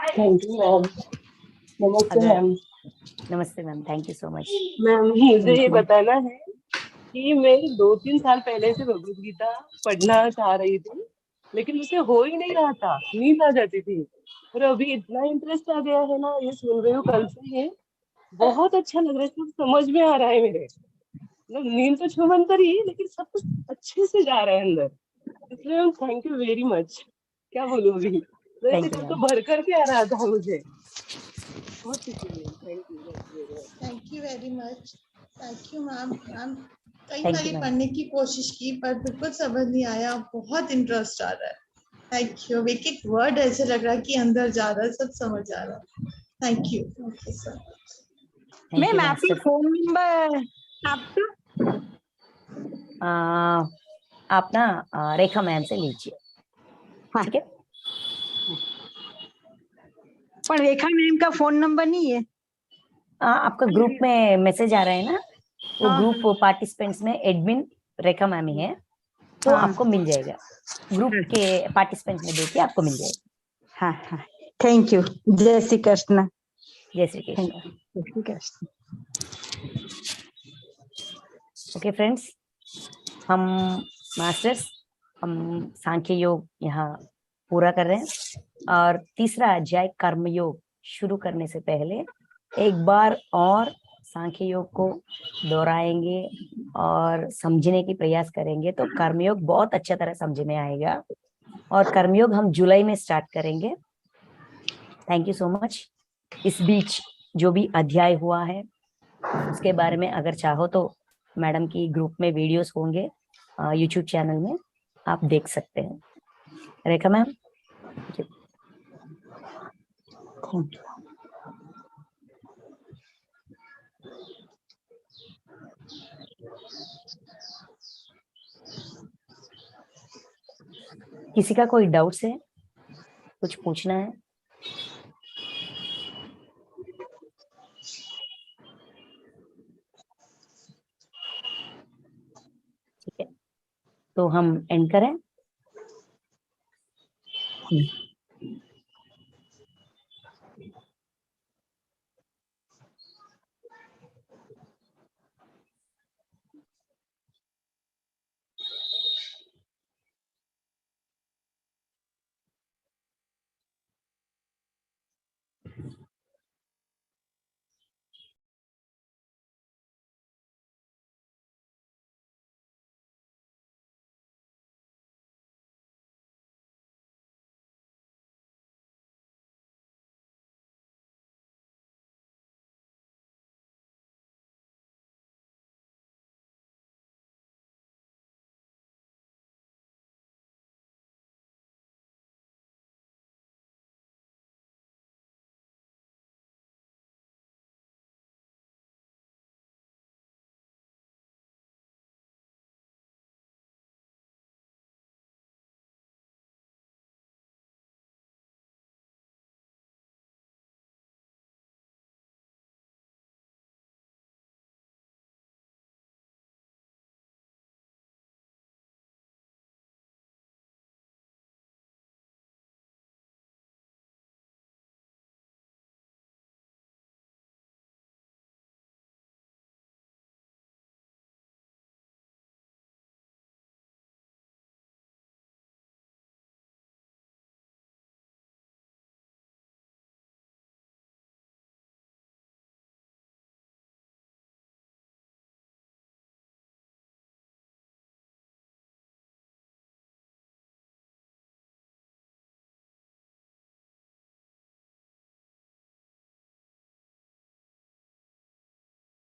Thank you ma'am. नमस्ते मैम। नमस्ते ma'am, thank you so much ma'am मुझे ये बताना है कि मैं 2-3 साल पहले से भगवत गीता पढ़ना चाह रही थी, लेकिन मुझसे हो ही नहीं रहा था, नींद आ जाती थी। और अभी इतना इंटरेस्ट आ गया है ना, ये सुन रही हूँ कल से, ये बहुत अच्छा लग रहा है, सब समझ में आ रहा है मेरे। मतलब नींद तो छूमंतर ही, लेकिन सब कुछ अच्छे से जा रहा है अंदर। इसलिए ma'am thank you very much. क्या बोलूँ अभी, जैसे कल तो भर करके आ रहा था मुझे। बहुत खुशी हुई। Thank you very much. Thank you ma'am. Ma'am कई बार पढ़ने की कोशिश की पर बिल्कुल समझ नहीं आया, बहुत इंटरेस्ट आ रहा है। Thank you. एक एक वर्ड ऐसे लग रहा है कि अंदर जा रहा है, सब समझ आ रहा है। Thank you sir. मैम आपका फोन नंबर आप ना रेखा मैम से लीजिए, ठीक है? पर रेखा मैम का फोन नंबर नहीं है। आपका ग्रुप में मैसेज आ रहा है ना, वो ग्रुप पार्टिसिपेंट्स में एडमिन रेखा मैम ही है, तो आपको मिल जाएगा। ग्रुप के पार्टिसिपेंट्स में देखिए, आपको मिल जाएगा। हाँ हाँ, थैंक यू। जय श्री कृष्ण। जय श्री कृष्ण। ओके फ्रेंड्स, हम मास्टर्स, हम सांख्य योग यहाँ पूरा कर रहे हैं और तीसरा अध्याय कर्म योग शुरू करने से पहले एक बार और सांख्य योग को दोहराएंगे और समझने की प्रयास करेंगे, तो कर्मयोग बहुत अच्छा तरह समझ में आएगा। और कर्मयोग हम जुलाई में स्टार्ट करेंगे। Thank you so much. इस बीच जो भी अध्याय हुआ है उसके बारे में अगर चाहो तो मैडम की ग्रुप में वीडियोस होंगे, यूट्यूब चैनल में आप देख सकते हैं। रेखा मैम, थैंक यू। किसी का कोई डाउट्स है, कुछ पूछना है? ठीक है, तो हम एंड करें।